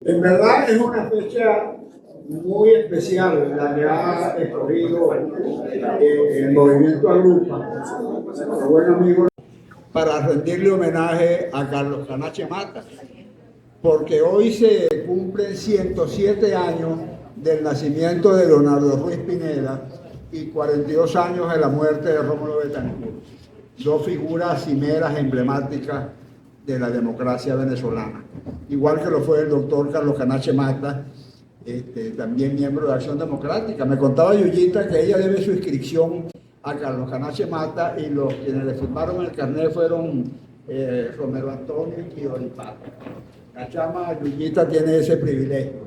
En verdad es una fecha muy especial la que ha escogido el movimiento Agrupa, nuestro buen amigo, para rendirle homenaje a Carlos Canache Mata, porque hoy se cumplen 107 años del nacimiento de Leonardo Ruiz Pineda y 42 años de la muerte de Rómulo Betancourt, dos figuras cimeras emblemáticas de la democracia venezolana. Igual que lo fue el doctor Carlos Canache Mata, también miembro de Acción Democrática. Me contaba Yuyita que ella debe su inscripción a Carlos Canache Mata y los quienes le firmaron el carnet fueron Romero Antonio y Oripato. La chama Yuyita tiene ese privilegio.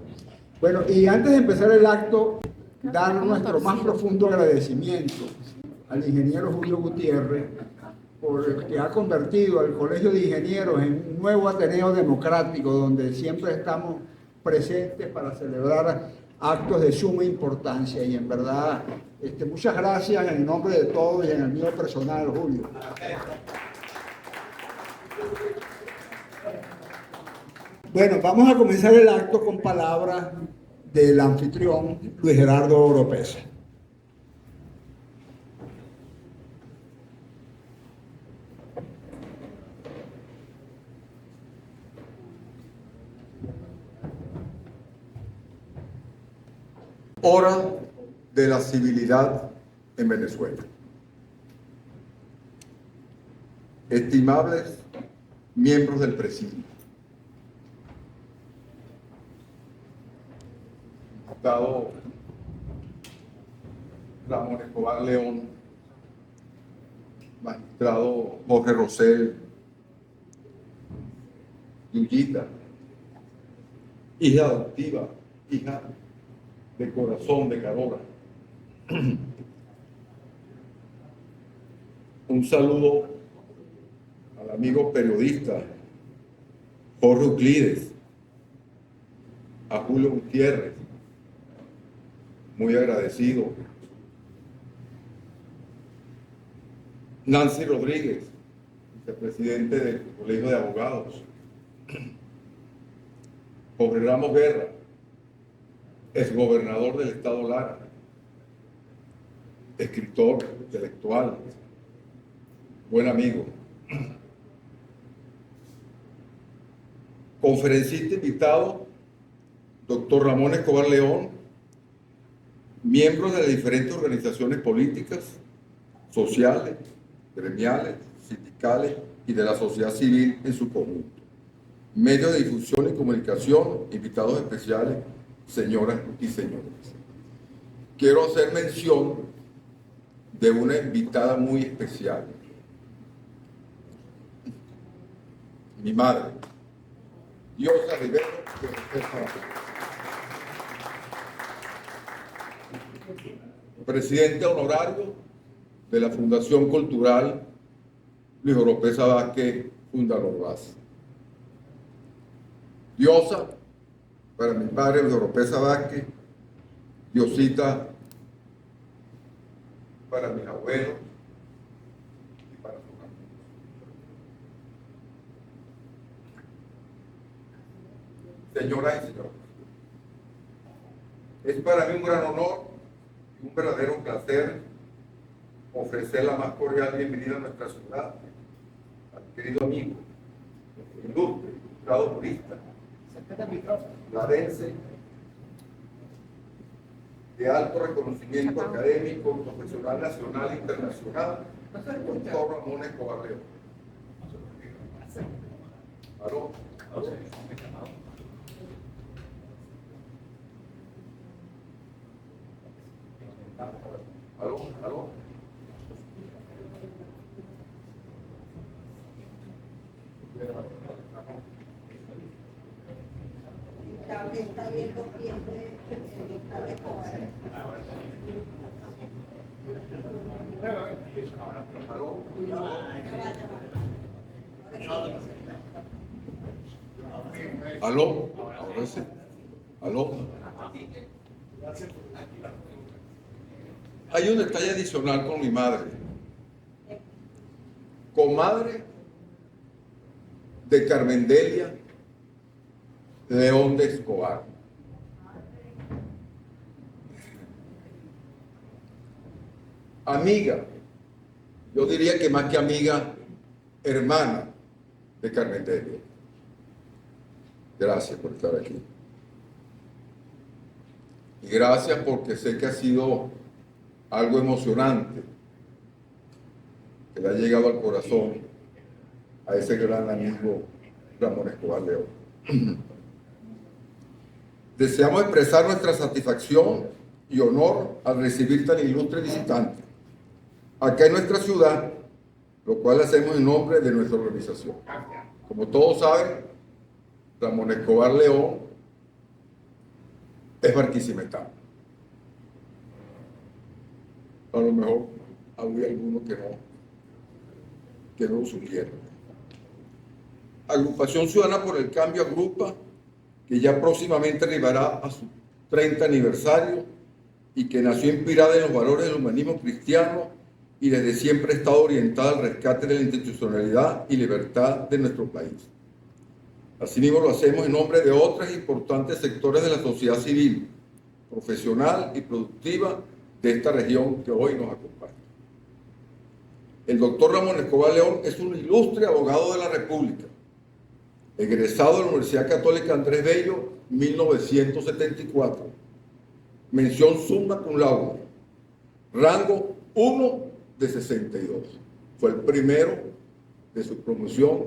Bueno, y antes de empezar el acto, dar nuestro más profundo agradecimiento al ingeniero Julio Gutiérrez, porque ha convertido al Colegio de Ingenieros en un nuevo Ateneo democrático donde siempre estamos presentes para celebrar actos de suma importancia. Y en verdad, muchas gracias en nombre de todos y en el mío personal, Julio. Bueno, vamos a comenzar el acto con palabras del anfitrión Luis Gerardo Oropesa. Hora de la civilidad en Venezuela. Estimables miembros del presidio, diputado Ramón Escobar León, magistrado Jorge Rosell, Yuyita, hija adoptiva, hija de corazón de Carola. Un saludo al amigo periodista Jorge Euclides, a Julio Gutiérrez, muy agradecido. Nancy Rodríguez, vicepresidente del Colegio de Abogados. Jorge Ramos Guerra, exgobernador del estado Lara, escritor, intelectual, buen amigo. Conferencista invitado, doctor Ramón Escobar León, miembros de las diferentes organizaciones políticas, sociales, gremiales, sindicales y de la sociedad civil en su conjunto. Medios de difusión y comunicación, invitados especiales, señoras y señores. Quiero hacer mención de una invitada muy especial. Mi madre, Diosa Rivero, presidente honorario de la Fundación Cultural Luis Oropesa Vázquez Fundalorbaz. Diosa, para mi padre Luis Oropesa Vázquez, Diosita para mis abuelos y para sus amigos. Señoras y señores, es para mí un gran honor y un verdadero placer ofrecer la más cordial bienvenida a nuestra ciudad al querido amigo, ilustre, diputado jurista, larense, de alto reconocimiento académico, profesional nacional e internacional, doctor Ramón Escobar León. ¿Aló? ¿Aló? ¿Aló? ¿Aló? Está viendo siempre ¿Aló? Ahora sí. ¿Aló? Hay un detalle adicional con mi madre. Comadre de Carmen Delia León de Escobar. Amiga, yo diría que más que amiga, hermana de Carmen Delia. Gracias por estar aquí. Y gracias porque sé que ha sido algo emocionante, que le ha llegado al corazón a ese gran amigo Ramón Escobar León. Deseamos expresar nuestra satisfacción y honor al recibir tan ilustre visitante acá en nuestra ciudad, lo cual hacemos en nombre de nuestra organización. Como todos saben, Ramón Escobar León es barquisimetano. A lo mejor había alguno que no lo supiera. Agrupación Ciudadana por el Cambio agrupa, que ya próximamente arribará a su 30 aniversario y que nació inspirada en los valores del humanismo cristiano y desde siempre ha estado orientada al rescate de la institucionalidad y libertad de nuestro país. Asimismo, lo hacemos en nombre de otros importantes sectores de la sociedad civil, profesional y productiva de esta región que hoy nos acompaña. El doctor Ramón Escobar León es un ilustre abogado de la República, egresado de la Universidad Católica Andrés Bello, 1974, mención summa cum laude, rango 1 de 62. Fue el primero de su promoción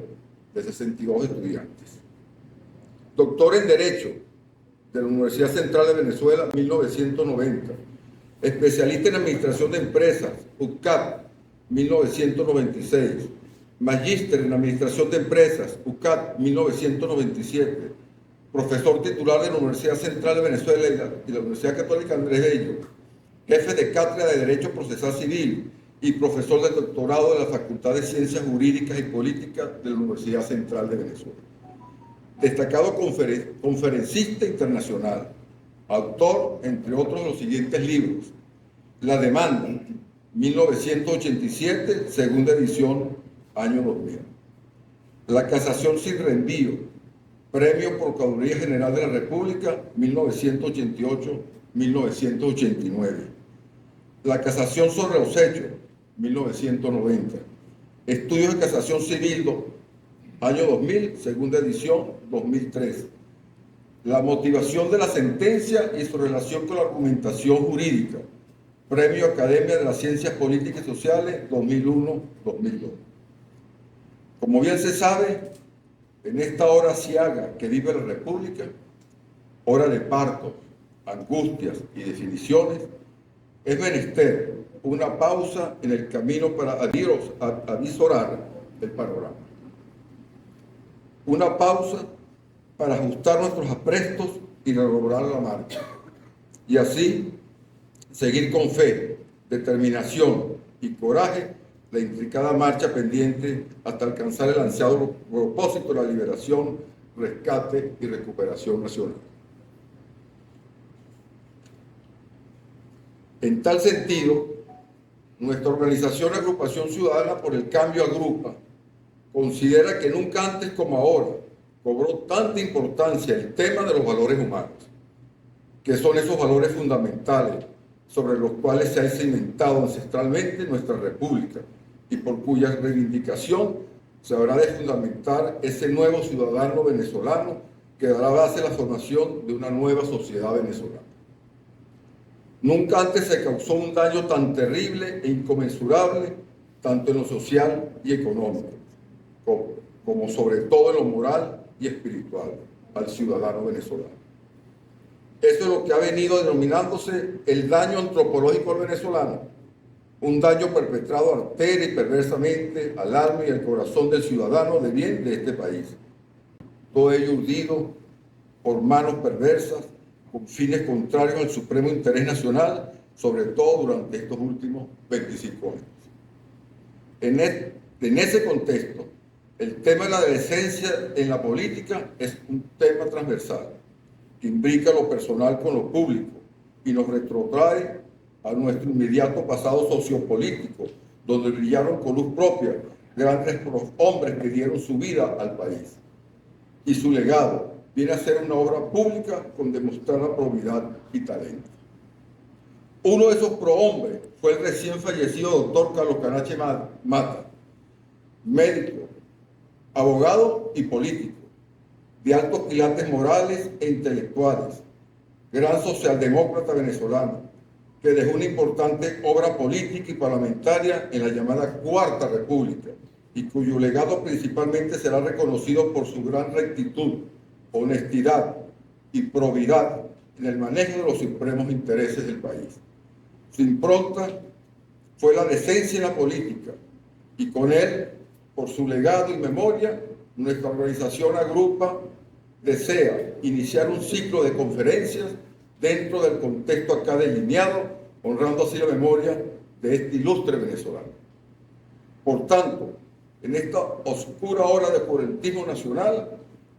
de 62 estudiantes. Doctor en Derecho de la Universidad Central de Venezuela, 1990. Especialista en Administración de Empresas, UCAP, 1996. Magíster en Administración de Empresas, UCAP, 1997. Profesor titular de la Universidad Central de Venezuela y la Universidad Católica Andrés Bello. Jefe de Cátedra de Derecho Procesal Civil y profesor de doctorado de la Facultad de Ciencias Jurídicas y Políticas de la Universidad Central de Venezuela. Destacado conferencista internacional, autor, entre otros, de los siguientes libros: La Demanda, 1987, segunda edición, año 2000. La Casación sin Reenvío, Premio Procuraduría General de la República, 1988-1989. La Casación sobre los Hechos, 1990. Estudios de Casación Civil, año 2000, segunda edición, 2003. La motivación de la sentencia y su relación con la argumentación jurídica, Premio Academia de las Ciencias Políticas y Sociales, 2001-2002. Como bien se sabe, en esta hora ciaga que vive la República, hora de partos, angustias y definiciones, es menester una pausa en el camino para avisorar el panorama. Una pausa para ajustar nuestros aprestos y redoblar la marcha. Y así seguir con fe, determinación y coraje la intricada marcha pendiente hasta alcanzar el ansiado propósito de la liberación, rescate y recuperación nacional. En tal sentido, nuestra organización Agrupación Ciudadana por el Cambio agrupa, considera que nunca antes como ahora cobró tanta importancia el tema de los valores humanos, que son esos valores fundamentales sobre los cuales se ha cimentado ancestralmente nuestra República y por cuya reivindicación se habrá de fundamentar ese nuevo ciudadano venezolano que dará base a la formación de una nueva sociedad venezolana. Nunca antes se causó un daño tan terrible e inconmensurable, tanto en lo social y económico, como sobre todo en lo moral y espiritual, al ciudadano venezolano. Eso es lo que ha venido denominándose el daño antropológico al venezolano, un daño perpetrado artera y perversamente al alma y al corazón del ciudadano de bien de este país. Todo ello urdido por manos perversas, con fines contrarios al supremo interés nacional, sobre todo durante estos últimos 25 años. En ese contexto, el tema de la decencia en la política es un tema transversal, que imbrica lo personal con lo público y nos retrotrae a nuestro inmediato pasado sociopolítico, donde brillaron con luz propia grandes hombres que dieron su vida al país. Y su legado, viene a ser una obra pública con demostrada probidad y talento. Uno de esos prohombres fue el recién fallecido doctor Carlos Canache Mata, médico, abogado y político, de altos quilates morales e intelectuales, gran socialdemócrata venezolano, que dejó una importante obra política y parlamentaria en la llamada Cuarta República, y cuyo legado principalmente será reconocido por su gran rectitud, honestidad y probidad en el manejo de los supremos intereses del país. Su impronta fue la decencia en la política, y con él, por su legado y memoria, nuestra organización desea iniciar un ciclo de conferencias dentro del contexto acá delineado, honrando así la memoria de este ilustre venezolano. Por tanto, en esta oscura hora de oscurantismo nacional,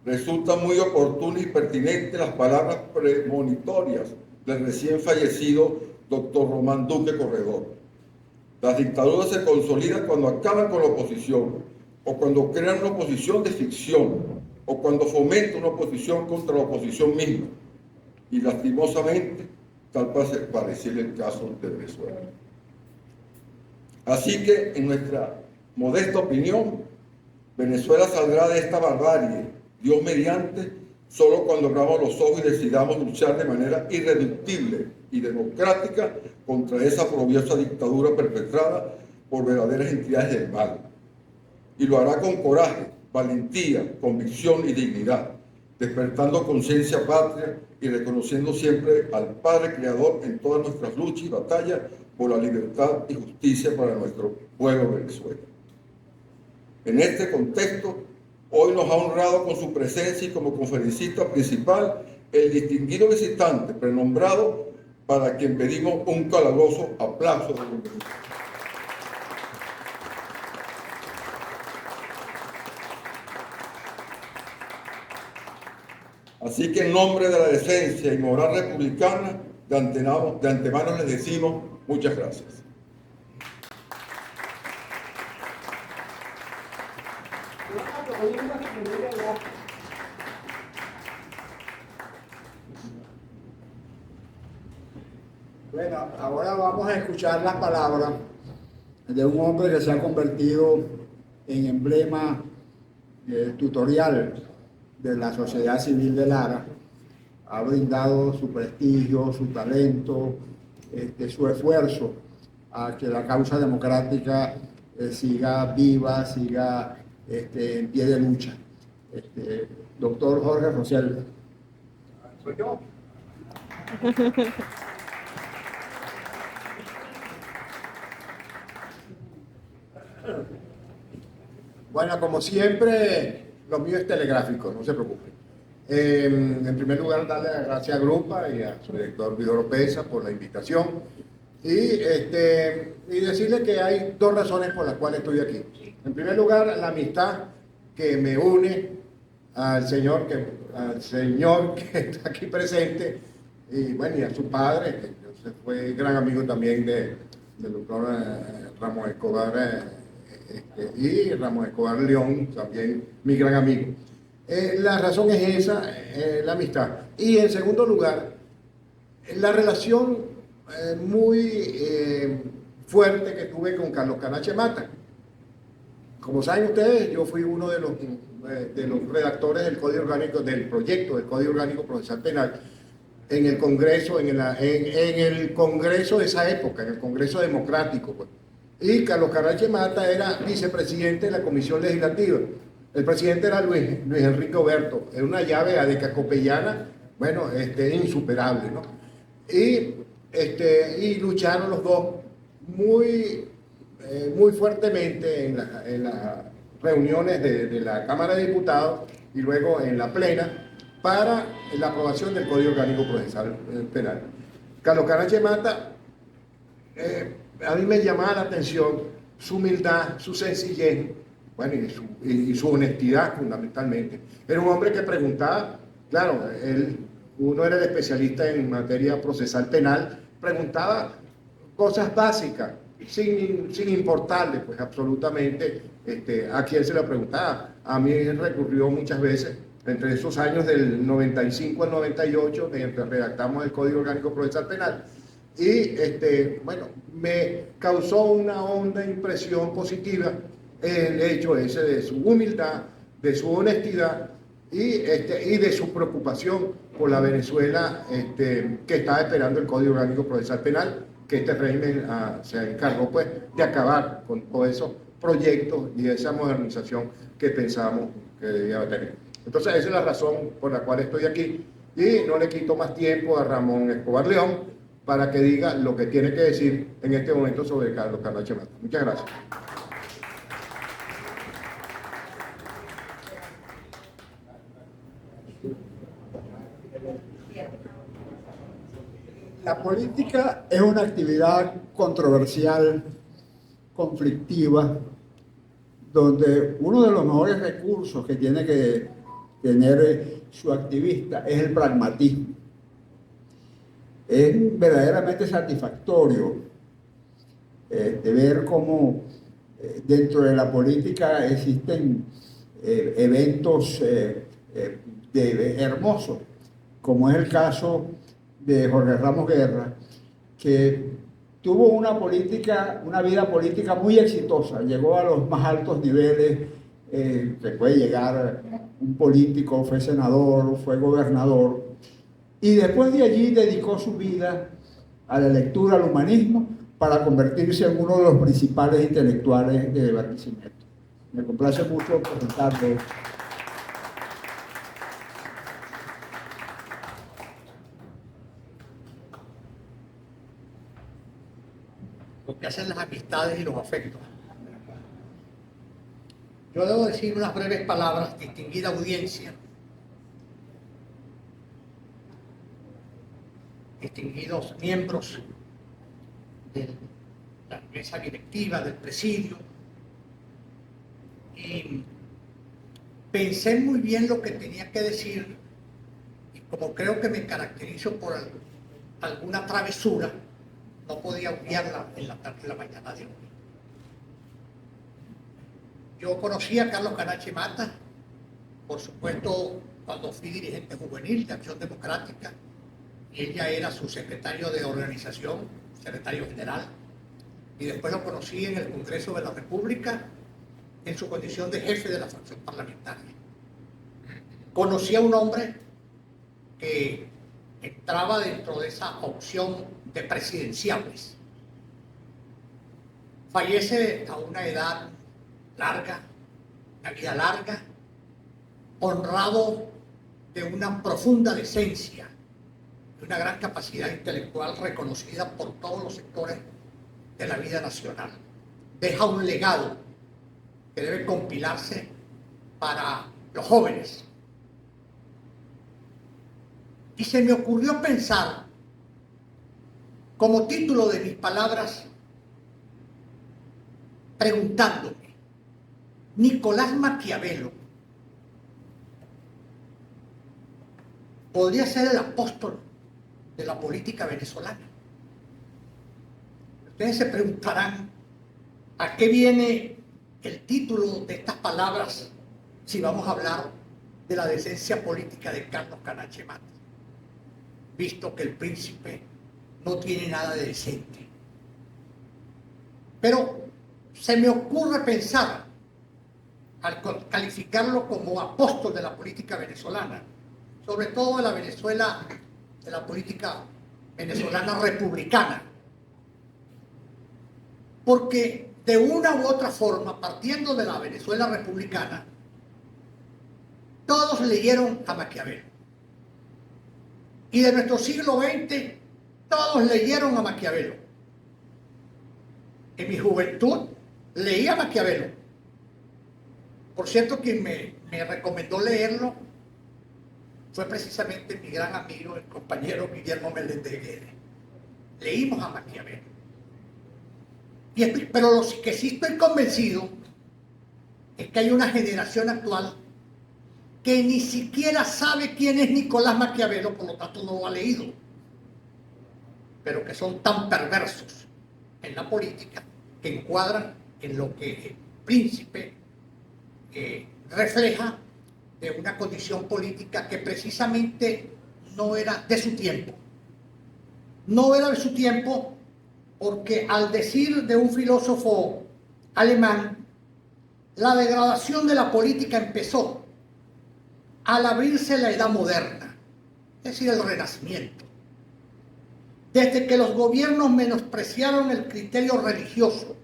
resulta muy oportunas y pertinentes las palabras premonitorias del recién fallecido doctor Román Duque Corredor. Las dictaduras se consolidan cuando acaban con la oposición, o cuando crean una oposición de ficción, o cuando fomentan una oposición contra la oposición misma. Y lastimosamente, tal parece el caso de Venezuela. Así que, en nuestra modesta opinión, Venezuela saldrá de esta barbarie, Dios mediante, solo cuando abramos los ojos y decidamos luchar de manera irreductible y democrática contra esa oprobiosa dictadura perpetrada por verdaderas entidades del mal. Y lo hará con coraje, valentía, convicción y dignidad, despertando conciencia patria y reconociendo siempre al Padre Creador en todas nuestras luchas y batallas por la libertad y justicia para nuestro pueblo Venezuela. En este contexto, hoy nos ha honrado con su presencia y como conferencista principal el distinguido visitante prenombrado, para quien pedimos un caluroso aplauso de bienvenida. Así que en nombre de la decencia y moral republicana, de antemano les decimos muchas gracias. Bueno, ahora vamos a escuchar las palabras de un hombre que se ha convertido en emblema tutorial de la sociedad civil de Lara. Ha brindado su prestigio, su talento, su esfuerzo a que la causa democrática siga viva, siga en pie de lucha. Doctor Jorge Rosell. ¿Soy yo? Bueno, como siempre, lo mío es telegráfico, no se preocupen. En primer lugar, darle las gracias a Grupa y a su director Guido Oropesa por la invitación y decirle que hay dos razones por las cuales estoy aquí. En primer lugar, la amistad que me une al señor que está aquí presente y, bueno, y a su padre, que fue gran amigo también del doctor Ramos Escobar y Ramos Escobar León, también mi gran amigo. La razón es esa, la amistad. Y en segundo lugar, la relación muy fuerte que tuve con Carlos Canache Mata. Como saben ustedes, yo fui uno de los redactores del Código Orgánico, del proyecto del Código Orgánico Procesal Penal en el Congreso, en el Congreso de esa época, en el Congreso Democrático, pues. Y Carlos Canache Mata era vicepresidente de la Comisión Legislativa. El presidente era Luis Enrique Oberto. Era una llave adecacopeyana, bueno, insuperable, ¿no? Y lucharon los dos muy fuertemente en las reuniones de la Cámara de Diputados y luego en la plena para la aprobación del Código Orgánico Procesal Penal. Carlos Canache Mata, a mí me llamaba la atención su humildad, su sencillez, bueno, y su honestidad fundamentalmente. Era un hombre que preguntaba, claro, uno era el especialista en materia procesal penal, preguntaba cosas básicas, sin importarle, pues absolutamente a quién se le preguntaba. A mí recurrió muchas veces entre esos años del 95 al 98, redactamos el Código Orgánico Procesal Penal. Y bueno, me causó una honda impresión positiva el hecho ese de su humildad, de su honestidad y de su preocupación por la Venezuela que estaba esperando el Código Orgánico Procesal Penal, que este régimen se encargó pues de acabar con todos esos proyectos y esa modernización que pensábamos que debía tener. Entonces esa es la razón por la cual estoy aquí y no le quito más tiempo a Ramón Escobar León para que diga lo que tiene que decir en este momento sobre Carlos Canache Mata. Muchas gracias. La política es una actividad controversial, conflictiva, donde uno de los mejores recursos que tiene que tener su activista es el pragmatismo. Es verdaderamente satisfactorio de ver cómo dentro de la política existen eventos hermosos, como es el caso de Jorge Ramos Guerra, que tuvo una vida política muy exitosa, llegó a los más altos niveles que puede llegar un político, fue senador, fue gobernador, y después de allí dedicó su vida a la lectura, al humanismo, para convertirse en uno de los principales intelectuales de Barquisimeto. Me complace mucho presentarle. Lo que hacen las amistades y los afectos. Yo debo decir unas breves palabras, distinguida audiencia, distinguidos miembros de la mesa directiva, del presidio, y pensé muy bien lo que tenía que decir, y como creo que me caracterizo por alguna travesura, no podía obviarla en la mañana de hoy. Yo conocí a Carlos Canache Mata, por supuesto, cuando fui dirigente juvenil de Acción Democrática, y ella era su secretario de organización, secretario general, y después lo conocí en el Congreso de la República en su condición de jefe de la fracción parlamentaria. Conocí a un hombre que entraba dentro de esa opción de presidenciables. Fallece a una edad larga, una vida larga, honrado de una profunda decencia, de una gran capacidad intelectual reconocida por todos los sectores de la vida nacional. Deja un legado que debe compilarse para los jóvenes. Y se me ocurrió pensar, como título de mis palabras, preguntándome, Nicolás Maquiavelo podría ser el apóstol de la política venezolana. Ustedes se preguntarán a qué viene el título de estas palabras si vamos a hablar de la decencia política de Carlos Canache Mata, visto que el príncipe no tiene nada de decente. Pero se me ocurre pensar, al calificarlo como apóstol de la política venezolana, sobre todo de la Venezuela, de la política venezolana republicana, porque de una u otra forma, partiendo de la Venezuela republicana, todos leyeron a Maquiavelo. Y de nuestro siglo XX, todos leyeron a Maquiavelo. En mi juventud, leí a Maquiavelo. Por cierto, quien me recomendó leerlo fue precisamente mi gran amigo, el compañero Guillermo Meléndez Guerra. Leímos a Maquiavelo. Pero lo que sí estoy convencido es que hay una generación actual que ni siquiera sabe quién es Nicolás Maquiavelo, por lo tanto no lo ha leído, pero que son tan perversos en la política que encuadran en lo que el príncipe refleja de una condición política que precisamente no era de su tiempo. No era de su tiempo porque, al decir de un filósofo alemán, la degradación de la política empezó al abrirse la Edad Moderna, es decir, el Renacimiento. Desde que los gobiernos menospreciaron el criterio religioso,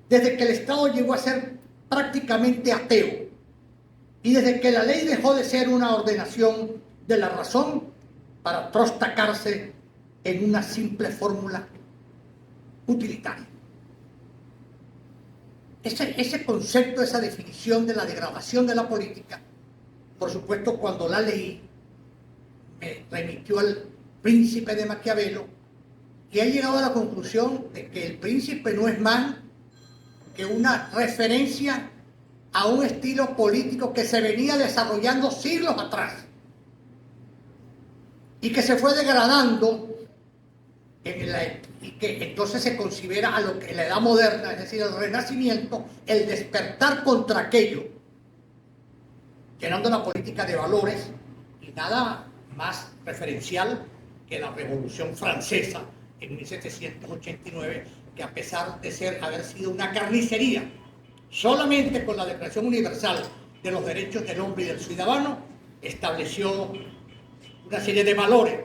desde que el Estado llegó a ser prácticamente ateo, y desde que la ley dejó de ser una ordenación de la razón para prostacarse en una simple fórmula utilitaria. Ese concepto, esa definición de la degradación de la política, por supuesto, cuando la leí, me remitió al Príncipe de Maquiavelo, que ha llegado a la conclusión de que el príncipe no es más que una referencia a un estilo político que se venía desarrollando siglos atrás y que se fue degradando y que entonces se considera a lo que en la Edad Moderna, es decir, el Renacimiento, el despertar contra aquello, llenando la política de valores, y nada más referencial que la Revolución Francesa en 1789, que a pesar de haber sido una carnicería, solamente con la Declaración Universal de los Derechos del Hombre y del Ciudadano estableció una serie de valores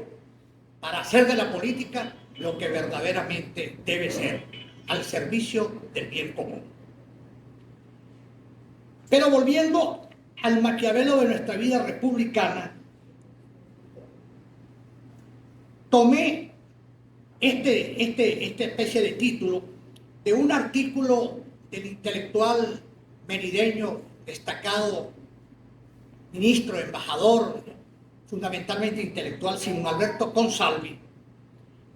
para hacer de la política lo que verdaderamente debe ser, al servicio del bien común. Pero volviendo al Maquiavelo de nuestra vida republicana, tomé esta especie de título de un artículo del intelectual merideño, destacado ministro, embajador, fundamentalmente intelectual, Simón Alberto Consalvi,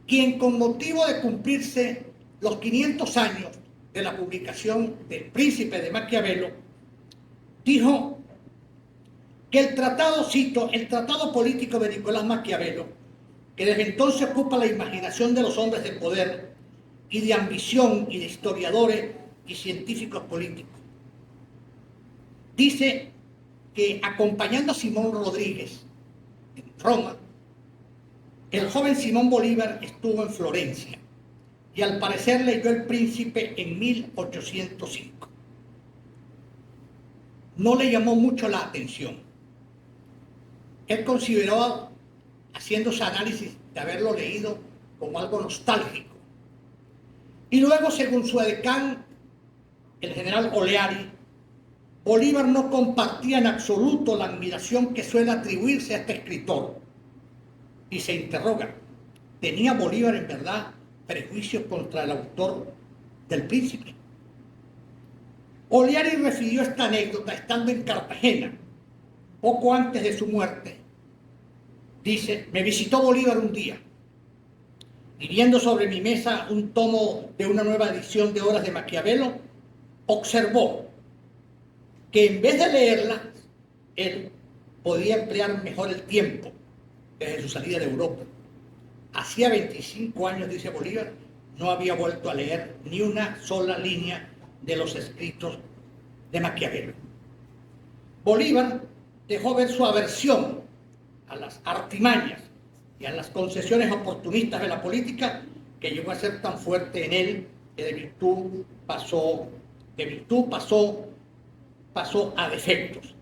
quien, con motivo de cumplirse los 500 años de la publicación del Príncipe de Maquiavelo, dijo que el tratado, cito, el tratado político de Nicolás Maquiavelo, que desde entonces ocupa la imaginación de los hombres de poder y de ambición y de historiadores y científicos políticos, dice que, acompañando a Simón Rodríguez en Roma, el joven Simón Bolívar estuvo en Florencia y al parecer leyó El Príncipe en 1805. No le llamó mucho la atención. Él consideró, haciendo ese análisis, de haberlo leído como algo nostálgico. Y luego, según su edecán, el general Oleari, Bolívar no compartía en absoluto la admiración que suele atribuirse a este escritor. Y se interroga, ¿tenía Bolívar en verdad prejuicios contra el autor del Príncipe? Oleari refirió esta anécdota estando en Cartagena, poco antes de su muerte. Dice, me visitó Bolívar un día y, viendo sobre mi mesa un tomo de una nueva edición de Obras de Maquiavelo, observó que, en vez de leerla, él podía emplear mejor el tiempo desde su salida de Europa. Hacía 25 años, dice Bolívar, no había vuelto a leer ni una sola línea de los escritos de Maquiavelo. Bolívar dejó ver su aversión a las artimañas y a las concesiones oportunistas de la política, que llegó a ser tan fuerte en él que de virtud pasó a defectos.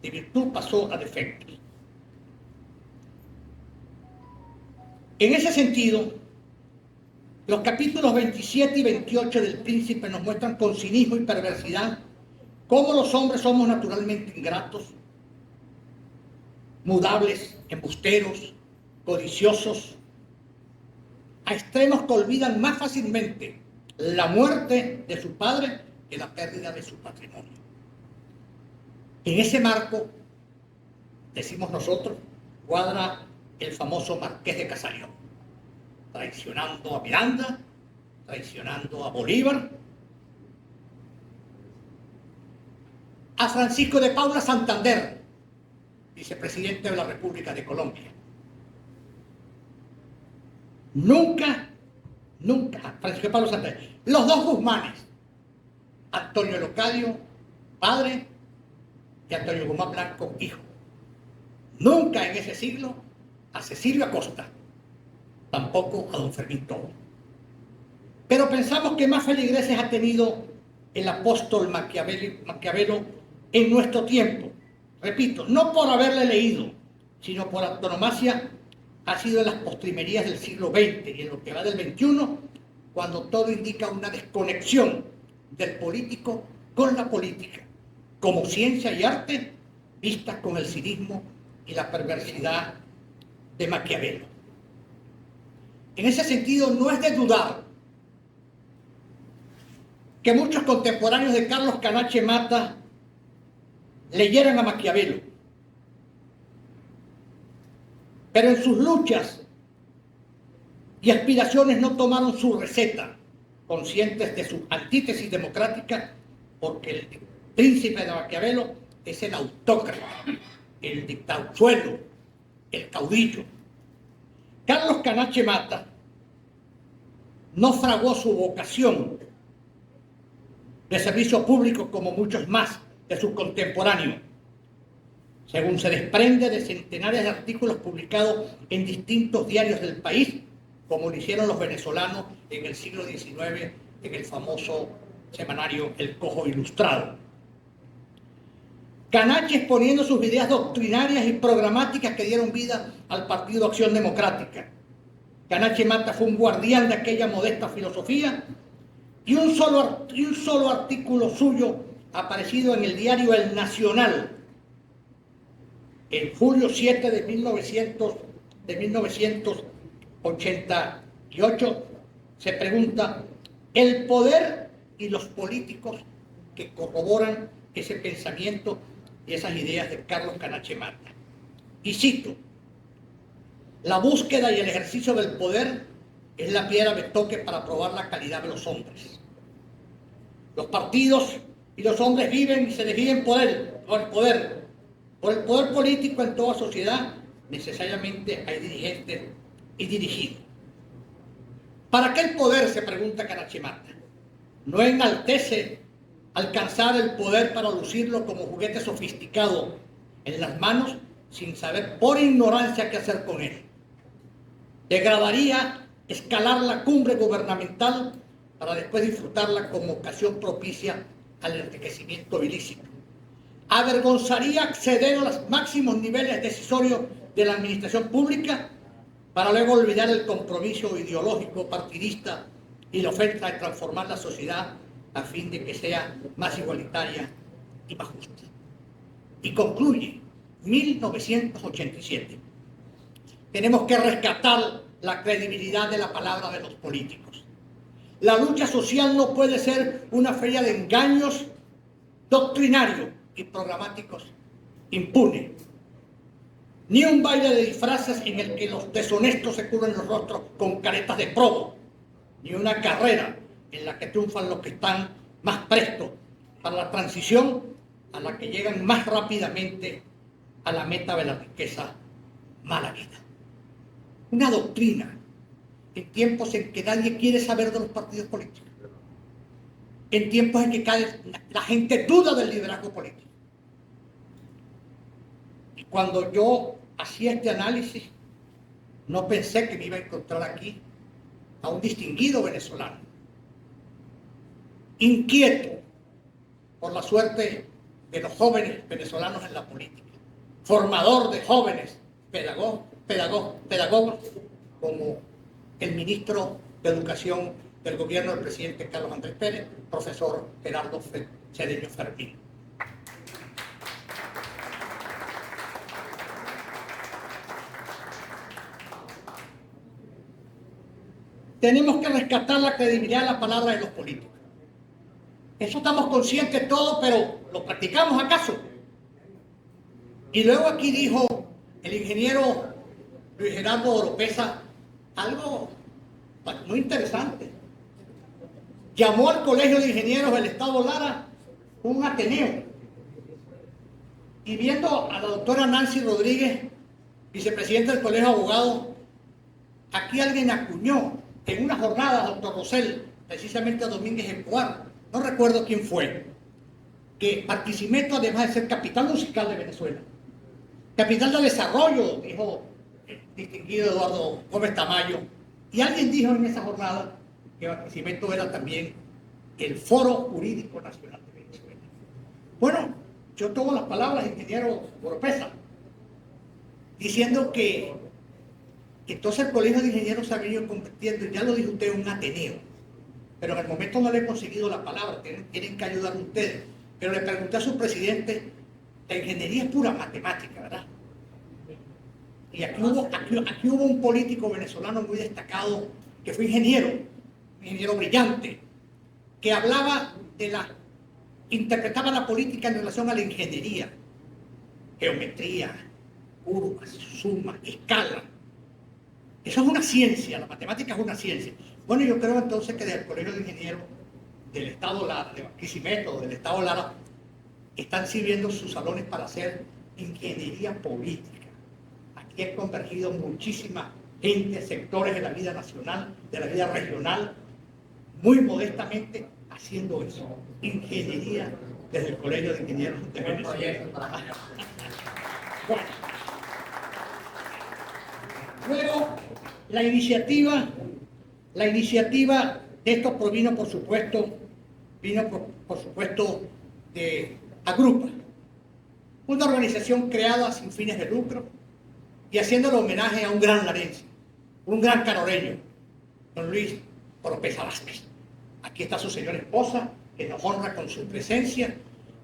De virtud pasó a defectos. En ese sentido, los capítulos 27 y 28 del Príncipe nos muestran con cinismo y perversidad cómo los hombres somos naturalmente ingratos, mudables, embusteros, codiciosos, a extremos que olvidan más fácilmente la muerte de su padre que la pérdida de su patrimonio. En ese marco, decimos nosotros, cuadra el famoso Marqués de Casario, traicionando a Miranda, traicionando a Bolívar, a Francisco de Paula Santander, vicepresidente de la República de Colombia. Nunca, Francisco de Paula Santander. Los dos Guzmanes, Antonio Leocadio, padre, y Antonio Guzmán Blanco, hijo. Nunca en ese siglo a Cecilio Acosta, tampoco a don Fermín Toro. Pero pensamos que más feligreses ha tenido el apóstol Maquiavelo en nuestro tiempo. Repito, no por haberle leído, sino por antonomasia, ha sido en las postrimerías del siglo XX y en lo que va del XXI, cuando todo indica una desconexión del político con la política, como ciencia y arte, vistas con el cinismo y la perversidad de Maquiavelo. En ese sentido, no es de dudar que muchos contemporáneos de Carlos Canache Mata leyeran a Maquiavelo, pero en sus luchas y aspiraciones no tomaron su receta, conscientes de su antítesis democrática, porque el príncipe de Maquiavelo es el autócrata, el dictazuelo, el caudillo. Carlos Canache Mata no fraguó su vocación de servicio público como muchos más de sus contemporáneos, según se desprende de centenares de artículos publicados en distintos diarios del país, como lo hicieron los venezolanos en el siglo XIX en el famoso semanario El Cojo Ilustrado. Canache exponiendo sus ideas doctrinarias y programáticas que dieron vida al Partido Acción Democrática. Canache Mata fue un guardián de aquella modesta filosofía y un solo artículo suyo aparecido en el diario El Nacional en julio 7 de 1988 se pregunta: ¿el poder y los políticos que corroboran ese pensamiento y esas ideas de Carlos Canache Mata? Y cito: la búsqueda y el ejercicio del poder es la piedra de toque para probar la calidad de los hombres. Los partidos y los hombres viven y se definen por el poder político. En toda sociedad necesariamente hay dirigentes y dirigidos. ¿Para qué el poder?, se pregunta Canache Mata. ¿No enaltece alcanzar el poder para lucirlo como juguete sofisticado en las manos sin saber por ignorancia qué hacer con él? Degradaría escalar la cumbre gubernamental para después disfrutarla como ocasión propicia al enriquecimiento ilícito. Avergonzaría acceder a los máximos niveles decisorios de la administración pública para luego olvidar el compromiso ideológico partidista y la oferta de transformar la sociedad a fin de que sea más igualitaria y más justa. Y concluye, 1987. Tenemos que rescatar la credibilidad de la palabra de los políticos. La lucha social no puede ser una feria de engaños doctrinarios y programáticos impune, ni un baile de disfraces en el que los deshonestos se cubren los rostros con caretas de probo, ni una carrera en la que triunfan los que están más prestos para la transición a la que llegan más rápidamente a la meta de la riqueza mala vida. Una doctrina en tiempos en que nadie quiere saber de los partidos políticos, en tiempos en que la gente duda del liderazgo político. Y cuando yo hacía este análisis, no pensé que me iba a encontrar aquí a un distinguido venezolano, inquieto por la suerte de los jóvenes venezolanos en la política, formador de jóvenes pedagogos como el ministro de Educación del gobierno del presidente Carlos Andrés Pérez, profesor Gerardo Cedeño Fermín. Tenemos que rescatar la credibilidad de la palabra de los políticos. Eso estamos conscientes todos, pero ¿lo practicamos acaso? Y luego aquí dijo el ingeniero Luis Gerardo Oropesa algo muy interesante. Llamó al Colegio de Ingenieros del Estado Lara un Ateneo. Y viendo a la doctora Nancy Rodríguez, vicepresidenta del Colegio de Abogados, aquí alguien acuñó en una jornada, doctor Rosell, precisamente a Domínguez Escobar, no recuerdo quién fue, que Barquisimeto, además de ser capital musical de Venezuela, capital de desarrollo, dijo el distinguido Eduardo Gómez Tamayo, y alguien dijo en esa jornada que Barquisimeto era también el Foro Jurídico Nacional de Venezuela. Bueno, yo tomo las palabras del ingeniero Oropesa, diciendo que entonces el Colegio de Ingenieros se ha venido convirtiendo, ya lo dijo usted, en un ateneo. Pero en el momento no le he conseguido la palabra, tienen que ayudar ustedes. Pero le pregunté a su presidente, la ingeniería es pura matemática, ¿verdad? Y aquí hubo un político venezolano muy destacado que fue ingeniero brillante, que hablaba interpretaba la política en relación a la ingeniería, geometría, curvas, sumas, escala. Eso es una ciencia, la matemática es una ciencia. Bueno, yo creo entonces que del Colegio de Ingenieros del Estado Lara, de Barquisimeto, del Estado Lara, están sirviendo sus salones para hacer ingeniería política. Aquí han convergido muchísima gente, sectores de la vida nacional, de la vida regional, muy modestamente haciendo eso, ingeniería desde el Colegio de Ingenieros de Venezuela. Bueno. Luego, la iniciativa de esto provino, por supuesto, de Agrupa, una organización creada sin fines de lucro y haciéndole homenaje a un gran larense, un gran canoreño, don Luis Oropesa Vázquez. Aquí está su señora esposa, que nos honra con su presencia,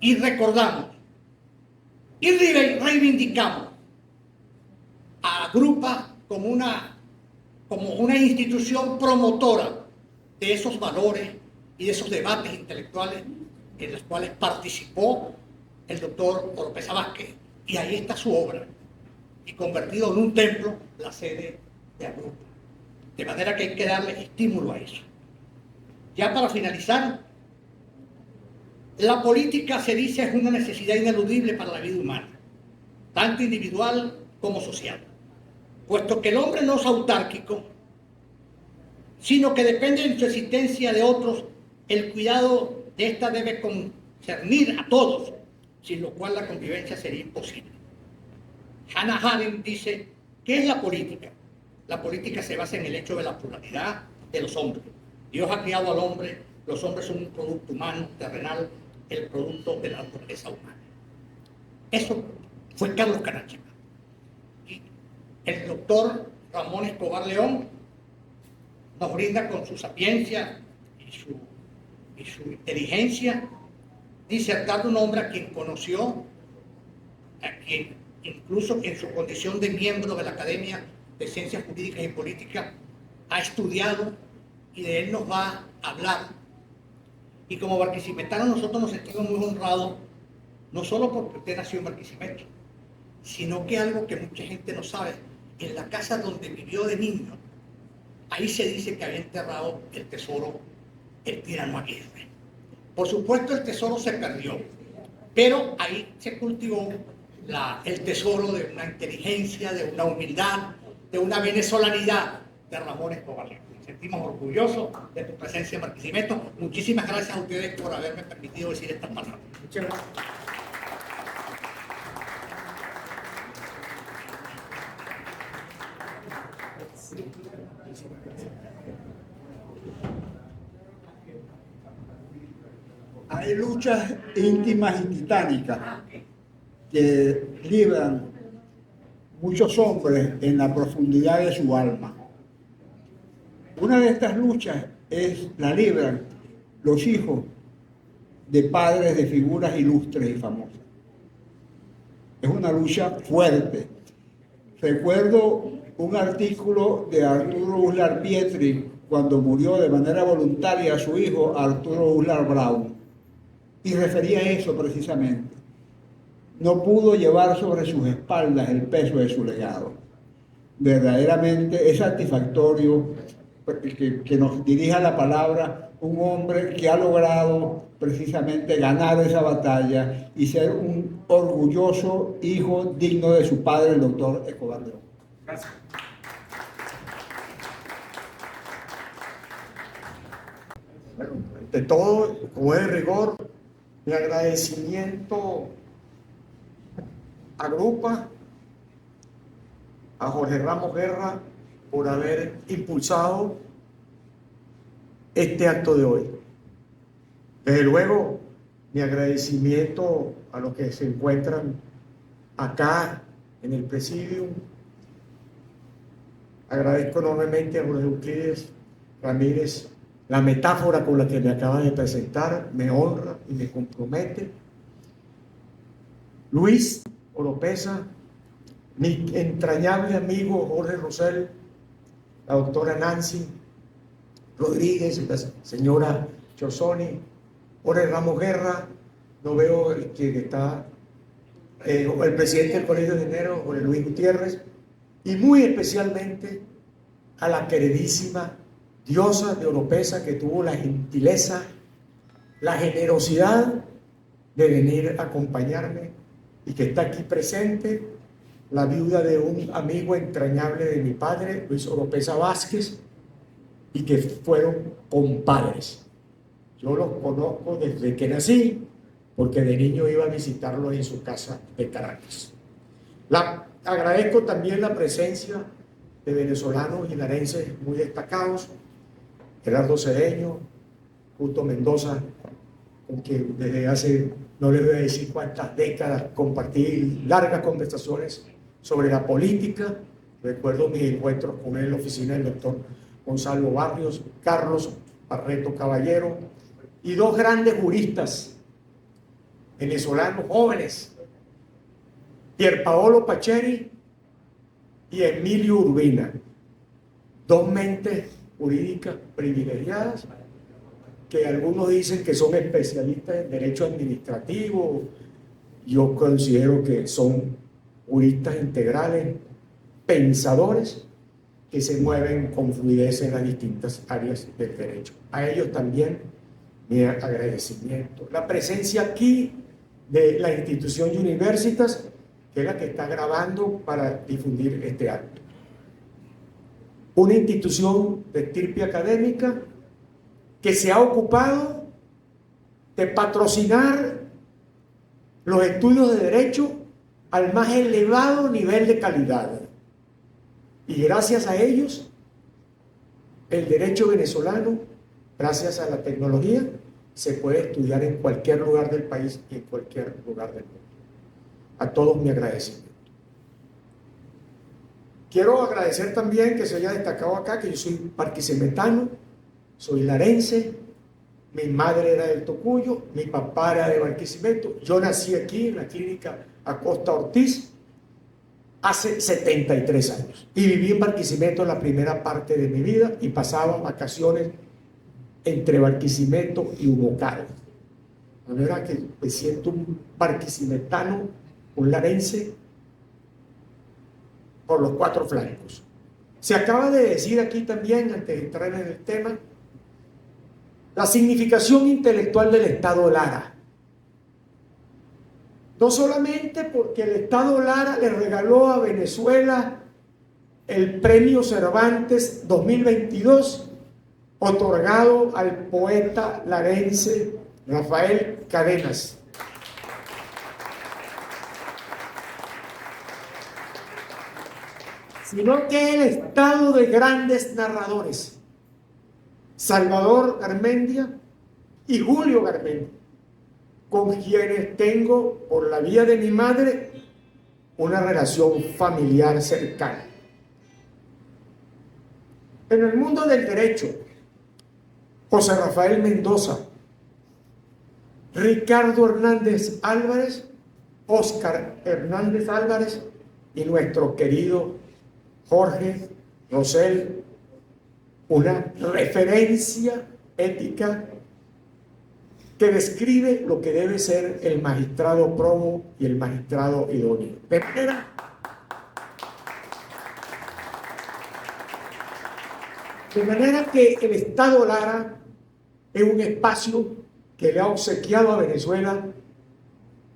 y recordamos y reivindicamos a Agrupa como una institución promotora de esos valores y de esos debates intelectuales en los cuales participó el doctor Oropesa Vázquez. Y ahí está su obra, y convertido en un templo la sede de Agrupa. De manera que hay que darle estímulo a eso. Ya para finalizar, la política, se dice, es una necesidad ineludible para la vida humana, tanto individual como social, puesto que el hombre no es autárquico, sino que depende en su existencia de otros. El cuidado de esta debe concernir a todos, sin lo cual la convivencia sería imposible. Hannah Arendt dice, ¿qué es la política? La política se basa en el hecho de la pluralidad de los hombres. Dios ha creado al hombre, los hombres son un producto humano, terrenal, el producto de la naturaleza humana. Eso fue Carlos Caracha. Y el doctor Ramón Escobar León nos brinda con su sapiencia y su inteligencia disertar de un hombre a quien conoció, a quien incluso en su condición de miembro de la Academia de Ciencias Jurídicas y Políticas ha estudiado, y de él nos va a hablar. Y como barquisimetanos nosotros nos sentimos muy honrados, no solo porque usted nació en Barquisimeto, sino que algo que mucha gente no sabe, en la casa donde vivió de niño, ahí se dice que había enterrado el tesoro el tirano Aguirre. Por supuesto el tesoro se perdió, pero ahí se cultivó el tesoro de una inteligencia, de una humildad, de una venezolanidad de Ramón Escobar León. Nos sentimos orgullosos de tu presencia en Barquisimeto. Muchísimas gracias a ustedes por haberme permitido decir estas palabras. Muchas gracias. Hay luchas íntimas y titánicas que libran muchos hombres en la profundidad de su alma. Una de estas luchas la libran los hijos de padres de figuras ilustres y famosas. Es una lucha fuerte. Recuerdo un artículo de Arturo Uslar Pietri cuando murió de manera voluntaria a su hijo Arturo Uslar Brown, y refería a eso precisamente. No pudo llevar sobre sus espaldas el peso de su legado. Verdaderamente es satisfactorio que nos dirija la palabra un hombre que ha logrado precisamente ganar esa batalla y ser un orgulloso hijo digno de su padre, el doctor Escobar León. Gracias. Bueno, ante todo, como es de rigor, Mi agradecimiento agrupa a Jorge Ramos Guerra por haber impulsado este acto de hoy. Desde luego, mi agradecimiento a los que se encuentran acá en el presidium. Agradezco enormemente a Jorge Euclides Ramírez la metáfora con la que me acaba de presentar, me honra y me compromete. Luis Oropesa, mi entrañable amigo Jorge Rosell, la doctora Nancy Rodríguez, la señora Chosoni, Jorge Ramos Guerra, no veo que está el presidente del Colegio de Ingenieros, Jorge Luis Gutiérrez, y muy especialmente a la queridísima diosa de Oropesa que tuvo la gentileza, la generosidad de venir a acompañarme y que está aquí presente, la viuda de un amigo entrañable de mi padre, Luis Oropesa Vázquez, y que fueron compadres. Yo los conozco desde que nací, porque de niño iba a visitarlos en su casa de Caracas. Agradezco también la presencia de venezolanos y larenses muy destacados, Gerardo Cedeño, Justo Mendoza, con quien desde hace, no les voy a decir cuántas décadas, compartí largas conversaciones sobre la política. Recuerdo mis encuentros con él en la oficina del doctor Gonzalo Barrios, Carlos Barreto Caballero, y dos grandes juristas venezolanos jóvenes, Pierpaolo Pacheri y Emilio Urbina, dos mentes jurídicas privilegiadas que algunos dicen que son especialistas en derecho administrativo. Yo considero que son juristas integrales, pensadores que se mueven con fluidez en las distintas áreas del derecho. A ellos también mi agradecimiento. La presencia aquí de la institución Universitas, que es la que está grabando para difundir este acto. Una institución de estirpe académica que se ha ocupado de patrocinar los estudios de derecho al más elevado nivel de calidad. Y gracias a ellos, el derecho venezolano, gracias a la tecnología, se puede estudiar en cualquier lugar del país y en cualquier lugar del mundo. A todos mi agradecimiento. Quiero agradecer también que se haya destacado acá que yo soy barquisimetano, soy larense, mi madre era del Tocuyo, mi papá era de Barquisimeto, yo nací aquí en la clínica Acosta Ortiz hace 73 años y viví en Barquisimeto la primera parte de mi vida y pasaba vacaciones entre Barquisimeto y Humocaro. De manera que me siento un barquisimetano, un larense por los cuatro flancos. Se acaba de decir aquí también, antes de entrar en el tema, la significación intelectual del Estado Lara. No solamente porque el Estado Lara le regaló a Venezuela el Premio Cervantes 2022, otorgado al poeta larense Rafael Cadenas. Sino que el estado de grandes narradores, Salvador Garmendia y Julio Garmendia, con quienes tengo, por la vía de mi madre, una relación familiar cercana. En el mundo del derecho, José Rafael Mendoza, Ricardo Hernández Álvarez, Óscar Hernández Álvarez y nuestro querido Jorge Rosell, una referencia ética que describe lo que debe ser el magistrado probo y el magistrado idóneo. De manera que el Estado Lara es un espacio que le ha obsequiado a Venezuela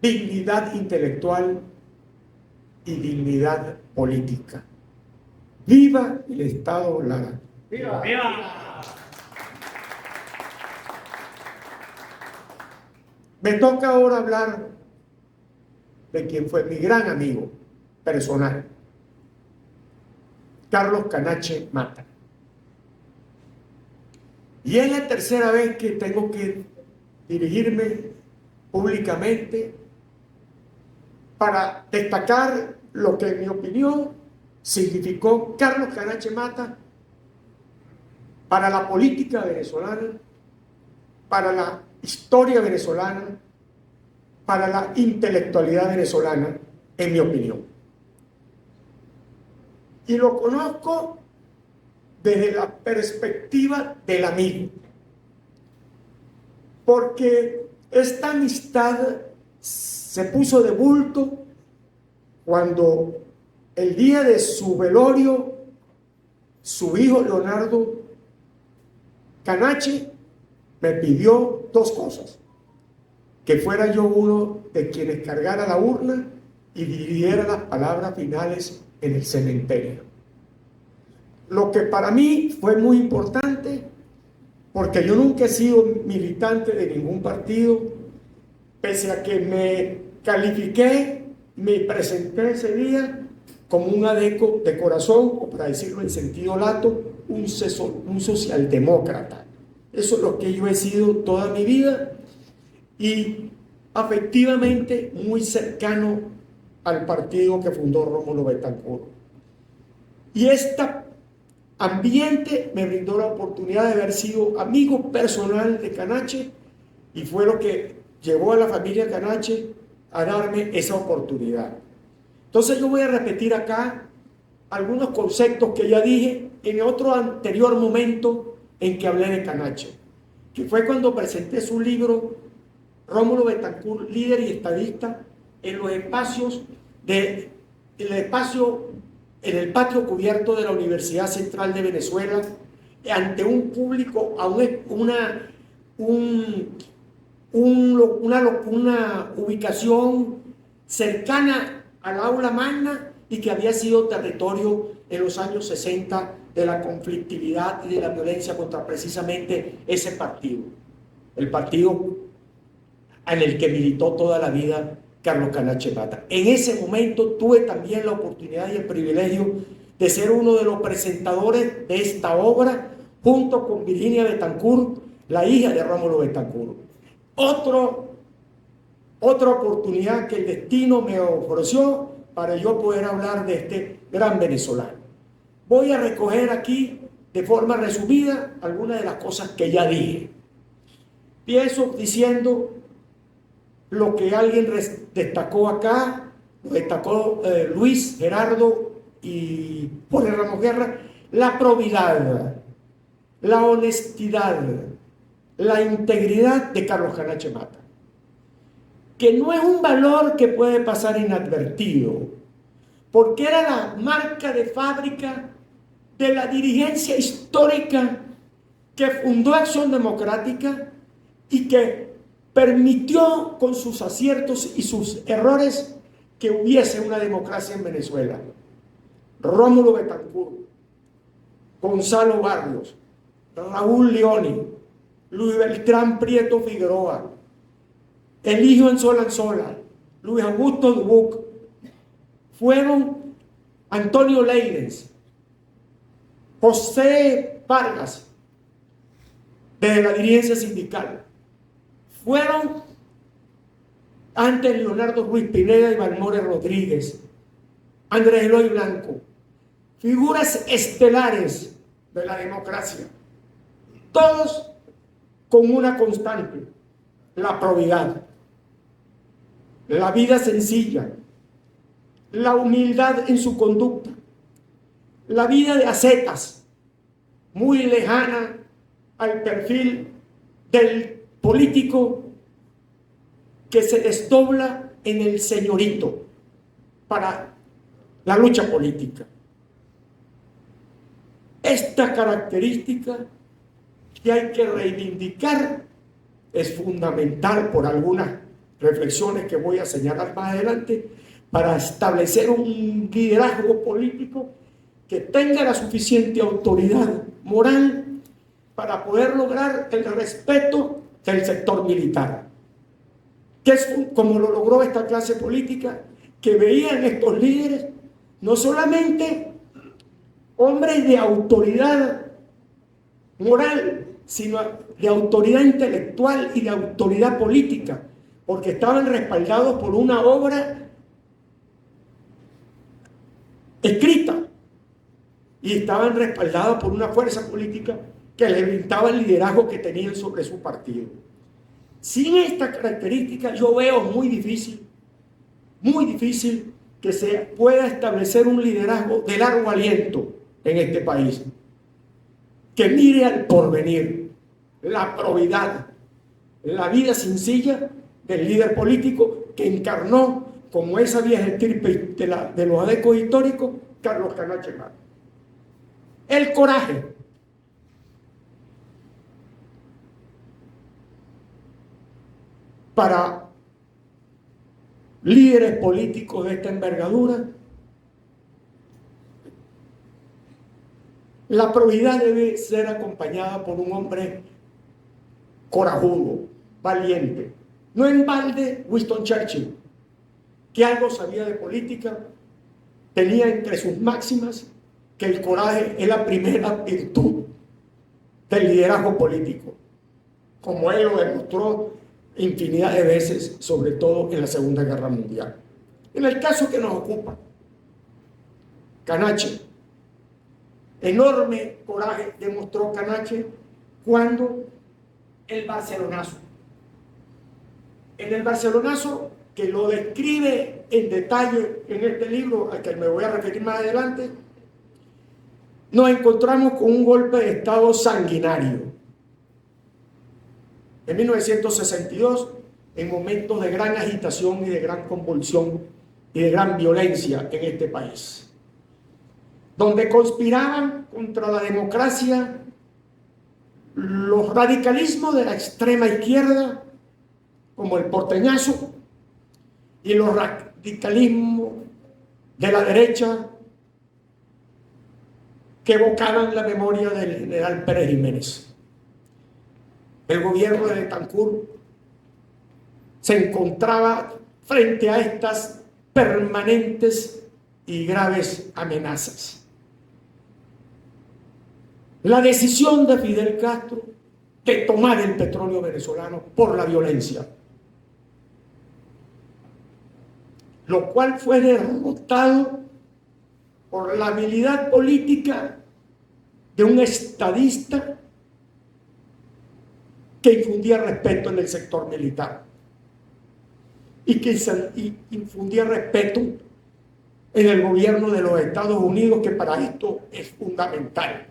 dignidad intelectual y dignidad política. ¡Viva el Estado Lara! ¡Viva! ¡Viva! Me toca ahora hablar de quien fue mi gran amigo personal, Carlos Canache Mata. Y es la tercera vez que tengo que dirigirme públicamente para destacar lo que, en mi opinión, significó Carlos Canache Mata para la política venezolana, para la historia venezolana, para la intelectualidad venezolana, en mi opinión. Y lo conozco desde la perspectiva del amigo, porque esta amistad se puso de bulto cuando el día de su velorio, su hijo Leonardo Canache me pidió dos cosas: que fuera yo uno de quienes cargara la urna y dividiera las palabras finales en el cementerio. Lo que para mí fue muy importante, porque yo nunca he sido militante de ningún partido, pese a que me califiqué, me presenté ese día como un adeco de corazón, o para decirlo en sentido lato, un socialdemócrata. Eso es lo que yo he sido toda mi vida, y afectivamente muy cercano al partido que fundó Rómulo Betancourt. Y este ambiente me brindó la oportunidad de haber sido amigo personal de Canache, y fue lo que llevó a la familia Canache a darme esa oportunidad. Entonces yo voy a repetir acá algunos conceptos que ya dije en otro anterior momento en que hablé de Canache, que fue cuando presenté su libro Rómulo Betancourt, líder y estadista, en los espacios en el patio cubierto de la Universidad Central de Venezuela, ante un público, a una ubicación cercana al aula magna, y que había sido territorio en los años 60 de la conflictividad y de la violencia contra precisamente ese partido, el partido en el que militó toda la vida Carlos Canache Mata. En ese momento tuve también la oportunidad y el privilegio de ser uno de los presentadores de esta obra, junto con Virginia Betancourt, la hija de Rómulo Betancourt. Otra oportunidad que el destino me ofreció para yo poder hablar de este gran venezolano. Voy a recoger aquí de forma resumida algunas de las cosas que ya dije. Empiezo diciendo lo que alguien destacó acá, lo destacó Luis, Gerardo y Jorge Ramos Guerra: la probidad, la honestidad, la integridad de Carlos Canache Mata, que no es un valor que puede pasar inadvertido, porque era la marca de fábrica de la dirigencia histórica que fundó Acción Democrática y que permitió, con sus aciertos y sus errores, que hubiese una democracia en Venezuela. Rómulo Betancourt, Gonzalo Barrios, Raúl Leoni, Luis Beltrán Prieto Figueroa, Eligio Anzola, Luis Augusto Dubuc, fueron Antonio Leidens, José Vargas, de la dirigencia sindical, fueron antes Leonardo Ruiz Pineda y Balmore Rodríguez, Andrés Eloy Blanco, figuras estelares de la democracia, todos con una constante: la probidad, la vida sencilla, la humildad en su conducta, la vida de ascetas, muy lejana al perfil del político que se desdobla en el señorito para la lucha política. Esta característica que hay que reivindicar es fundamental, por algunas reflexiones que voy a señalar más adelante, para establecer un liderazgo político que tenga la suficiente autoridad moral para poder lograr el respeto del sector militar. que es como lo logró esta clase política, que veía en estos líderes no solamente hombres de autoridad moral, sino de autoridad intelectual y de autoridad política, porque estaban respaldados por una obra escrita y estaban respaldados por una fuerza política que le brindaba el liderazgo que tenían sobre su partido. Sin esta característica yo veo muy difícil que se pueda establecer un liderazgo de largo aliento en este país, que mire al porvenir, la probidad, la vida sencilla del líder político que encarnó como esa vieja estirpe de los adecos históricos, Carlos Canache Mata. El coraje. Para líderes políticos de esta envergadura, la probidad debe ser acompañada por un hombre corajudo, valiente. No en balde Winston Churchill, que algo sabía de política, tenía entre sus máximas que el coraje es la primera virtud del liderazgo político, como él lo demostró infinidad de veces, sobre todo en la Segunda Guerra Mundial. En el caso que nos ocupa, Canache, enorme coraje demostró Canache cuando el Barcelonazo. En el Barcelonazo, que lo describe en detalle en este libro al que me voy a referir más adelante, nos encontramos con un golpe de Estado sanguinario. En 1962, en momentos de gran agitación y de gran convulsión y de gran violencia en este país, donde conspiraban contra la democracia los radicalismos de la extrema izquierda, como el porteñazo, y los radicalismos de la derecha, que evocaban la memoria del general Pérez Jiménez. El gobierno de Betancur se encontraba frente a estas permanentes y graves amenazas. La decisión de Fidel Castro de tomar el petróleo venezolano por la violencia, lo cual fue derrotado por la habilidad política de un estadista que infundía respeto en el sector militar y que infundía respeto en el gobierno de los Estados Unidos, que para esto es fundamental.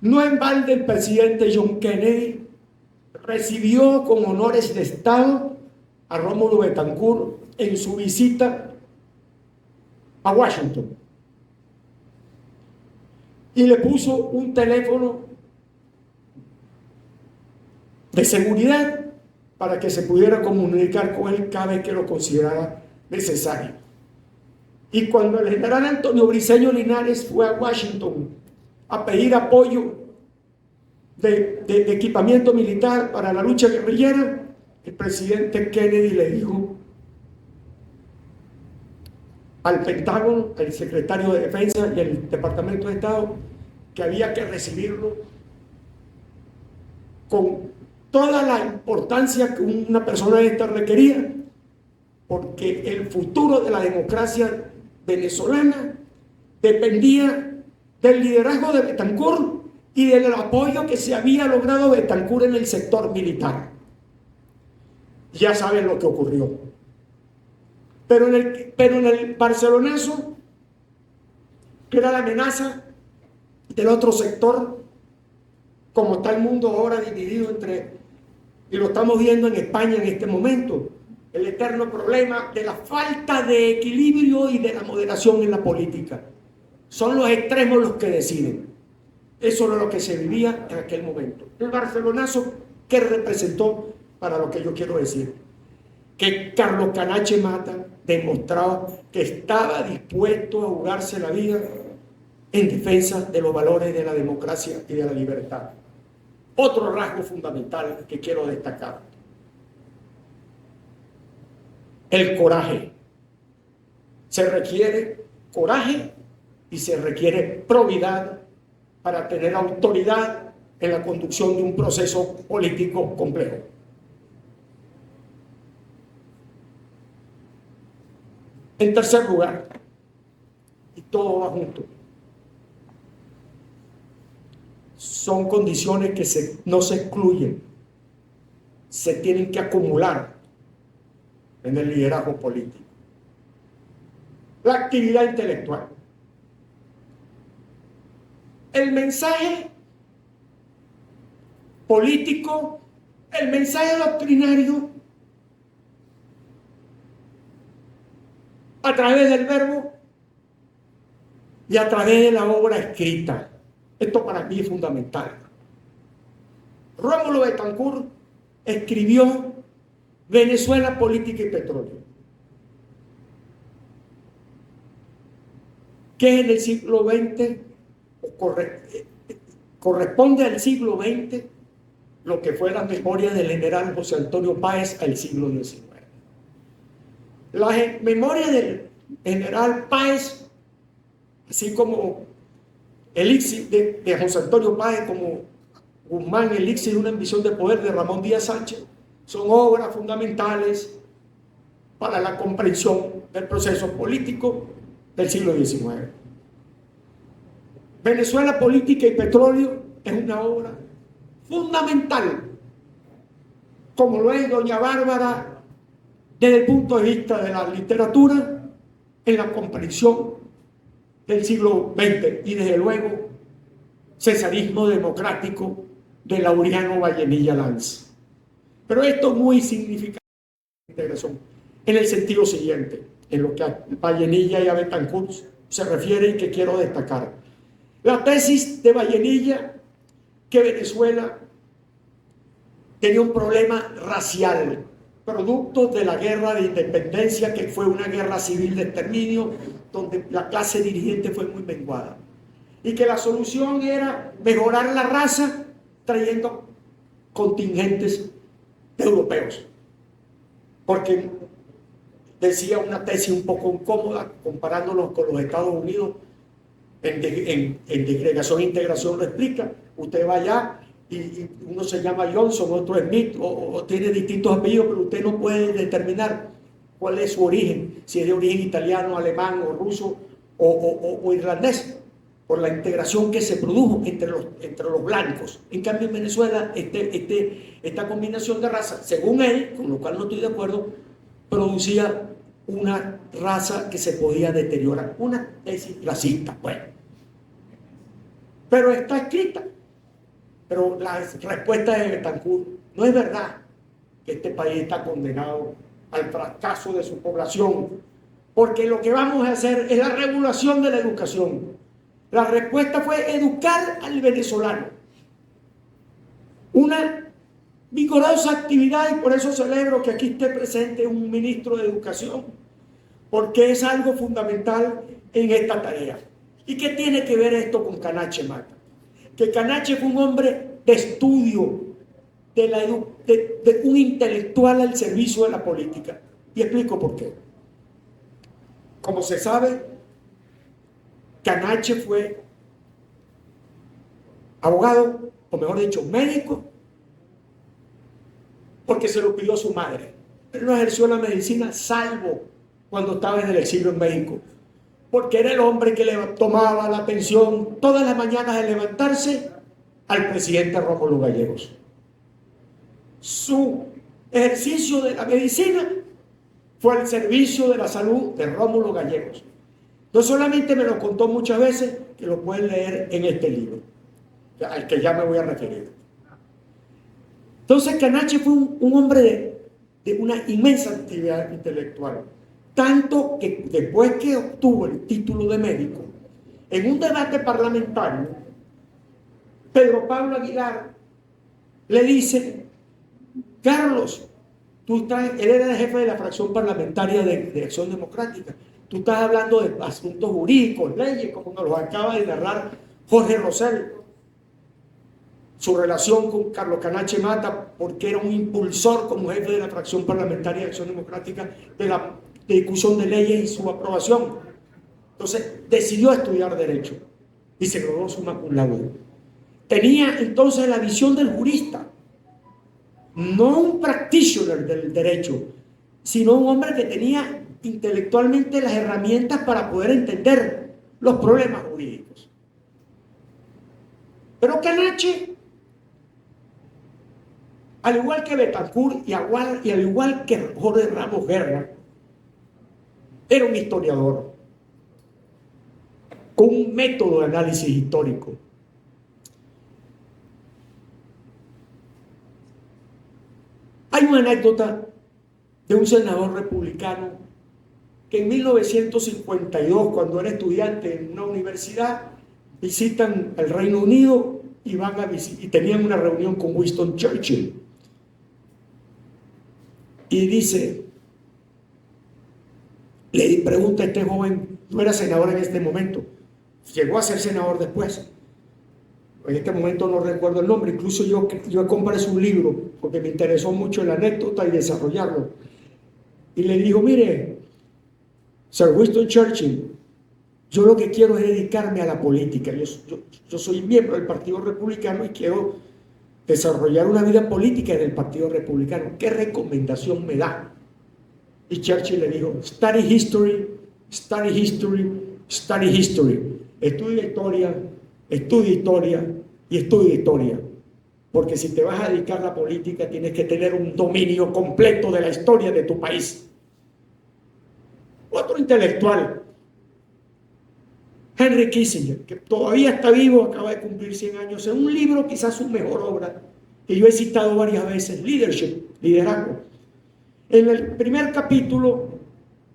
No en balde el presidente John Kennedy recibió con honores de Estado a Rómulo Betancourt en su visita a Washington y le puso un teléfono de seguridad para que se pudiera comunicar con él cada vez que lo considerara necesario. Y cuando el general Antonio Briceño Linares fue a Washington a pedir apoyo de equipamiento militar para la lucha guerrillera, el presidente Kennedy le dijo al Pentágono, al secretario de Defensa y al Departamento de Estado, que había que recibirlo con toda la importancia que una persona de esta requería, porque el futuro de la democracia venezolana dependía del liderazgo de Betancourt y del apoyo que se había logrado Betancourt en el sector militar. Ya saben lo que ocurrió. Pero en el Barcelonazo, que era la amenaza del otro sector, como está el mundo ahora dividido entre, y lo estamos viendo en España en este momento, el eterno problema de la falta de equilibrio y de la moderación en la política. Son los extremos los que deciden. Eso era lo que se vivía en aquel momento. El Barcelonazo, ¿qué representó para lo que yo quiero decir? Que Carlos Canache Mata demostraba que estaba dispuesto a jugarse la vida en defensa de los valores de la democracia y de la libertad. Otro rasgo fundamental que quiero destacar. el coraje. Se requiere coraje y se requiere probidad para tener autoridad en la conducción de un proceso político complejo. En tercer lugar, y todo va junto, son condiciones que no se excluyen, se tienen que acumular en el liderazgo político. La actividad intelectual. El mensaje político, el mensaje doctrinario, a través del verbo y a través de la obra escrita. Esto para mí es fundamental. Rómulo Betancourt escribió Venezuela, política y petróleo, que en el siglo XX corresponde al siglo XX lo que fue la memoria del general José Antonio Páez al siglo XIX. La memoria del general Páez, así como Elixir de José Antonio Páez, como Guzmán, Elixir de una ambición de poder de Ramón Díaz Sánchez, son obras fundamentales para la comprensión del proceso político del siglo XIX. Venezuela, política y petróleo es una obra fundamental, como lo es Doña Bárbara desde el punto de vista de la literatura en la comprensión del siglo XX y desde luego cesarismo democrático de Laureano Vallenilla Lanz. Pero esto es muy significativo en el sentido siguiente, en lo que a Vallenilla y a Betancourt se refiere y que quiero destacar. La tesis de Vallenilla, que Venezuela tenía un problema racial, producto de la guerra de independencia, que fue una guerra civil de exterminio, donde la clase dirigente fue muy menguada, y que la solución era mejorar la raza trayendo contingentes europeos, porque decía una tesis un poco incómoda comparándolos con los Estados Unidos. En disgregación e integración lo explica. Usted va allá y uno se llama Johnson, otro Smith, o tiene distintos apellidos, pero usted no puede determinar cuál es su origen, si es de origen italiano, alemán o ruso o irlandés, por la integración que se produjo entre los blancos. En cambio, en Venezuela, esta combinación de razas, según él, con lo cual no estoy de acuerdo, producía una raza que se podía deteriorar. Una tesis racista, bueno. Pero está escrita. Pero la respuesta de Betancourt: no es verdad que este país está condenado al fracaso de su población, porque lo que vamos a hacer es la regulación de la educación. La respuesta fue educar al venezolano. Una vigorosa actividad, y por eso celebro que aquí esté presente un ministro de Educación, porque es algo fundamental en esta tarea. ¿Y qué tiene que ver esto con Canache Mata? Que Canache fue un hombre de estudio, de un intelectual al servicio de la política. Y explico por qué. Como se sabe, Canache fue abogado, o mejor dicho, médico, porque se lo pidió su madre. Él no ejerció la medicina salvo cuando estaba en el exilio en México, porque era el hombre que le tomaba la atención todas las mañanas de levantarse al presidente Rómulo Gallegos. Su ejercicio de la medicina fue al servicio de la salud de Rómulo Gallegos. No solamente me lo contó muchas veces, que lo pueden leer en este libro, al que ya me voy a referir. Entonces Canache fue un hombre de una inmensa actividad intelectual, tanto que después que obtuvo el título de médico, en un debate parlamentario, Pedro Pablo Aguilar le dice: Carlos, él era el jefe de la fracción parlamentaria de Acción Democrática, tú estás hablando de asuntos jurídicos, leyes, como nos los acaba de narrar Jorge Rosell. su relación con Carlos Canache Mata, porque era un impulsor como jefe de la fracción parlamentaria de Acción Democrática de la discusión de leyes y su aprobación. Entonces decidió estudiar Derecho y se graduó summa cum laude. Tenía entonces la visión del jurista, no un practitioner del derecho, sino un hombre que tenía intelectualmente las herramientas para poder entender los problemas jurídicos. Pero Canache, al igual que Betancourt y al igual que Jorge Ramos Guerra, era un historiador con un método de análisis histórico. Hay una anécdota de un senador republicano que en 1952, cuando era estudiante en una universidad, visitan el Reino Unido y y tenían una reunión con Winston Churchill. Y dice, le pregunta a este joven, no era senador en este momento, llegó a ser senador después. En este momento no recuerdo el nombre, incluso yo compré su libro porque me interesó mucho la anécdota y desarrollarlo. Y le dijo, mire, Sir Winston Churchill, yo lo que quiero es dedicarme a la política. Yo soy miembro del Partido Republicano y quiero desarrollar una vida política en el Partido Republicano. ¿Qué recomendación me da? Y Churchill le dijo, study history, study history, study history. Estudia historia, estudia historia y estudia historia. Porque si te vas a dedicar a la política, tienes que tener un dominio completo de la historia de tu país. Otro intelectual, Henry Kissinger, que todavía está vivo, acaba de cumplir 100 años, en un libro, quizás su mejor obra, que yo he citado varias veces, Leadership, Liderazgo. En el primer capítulo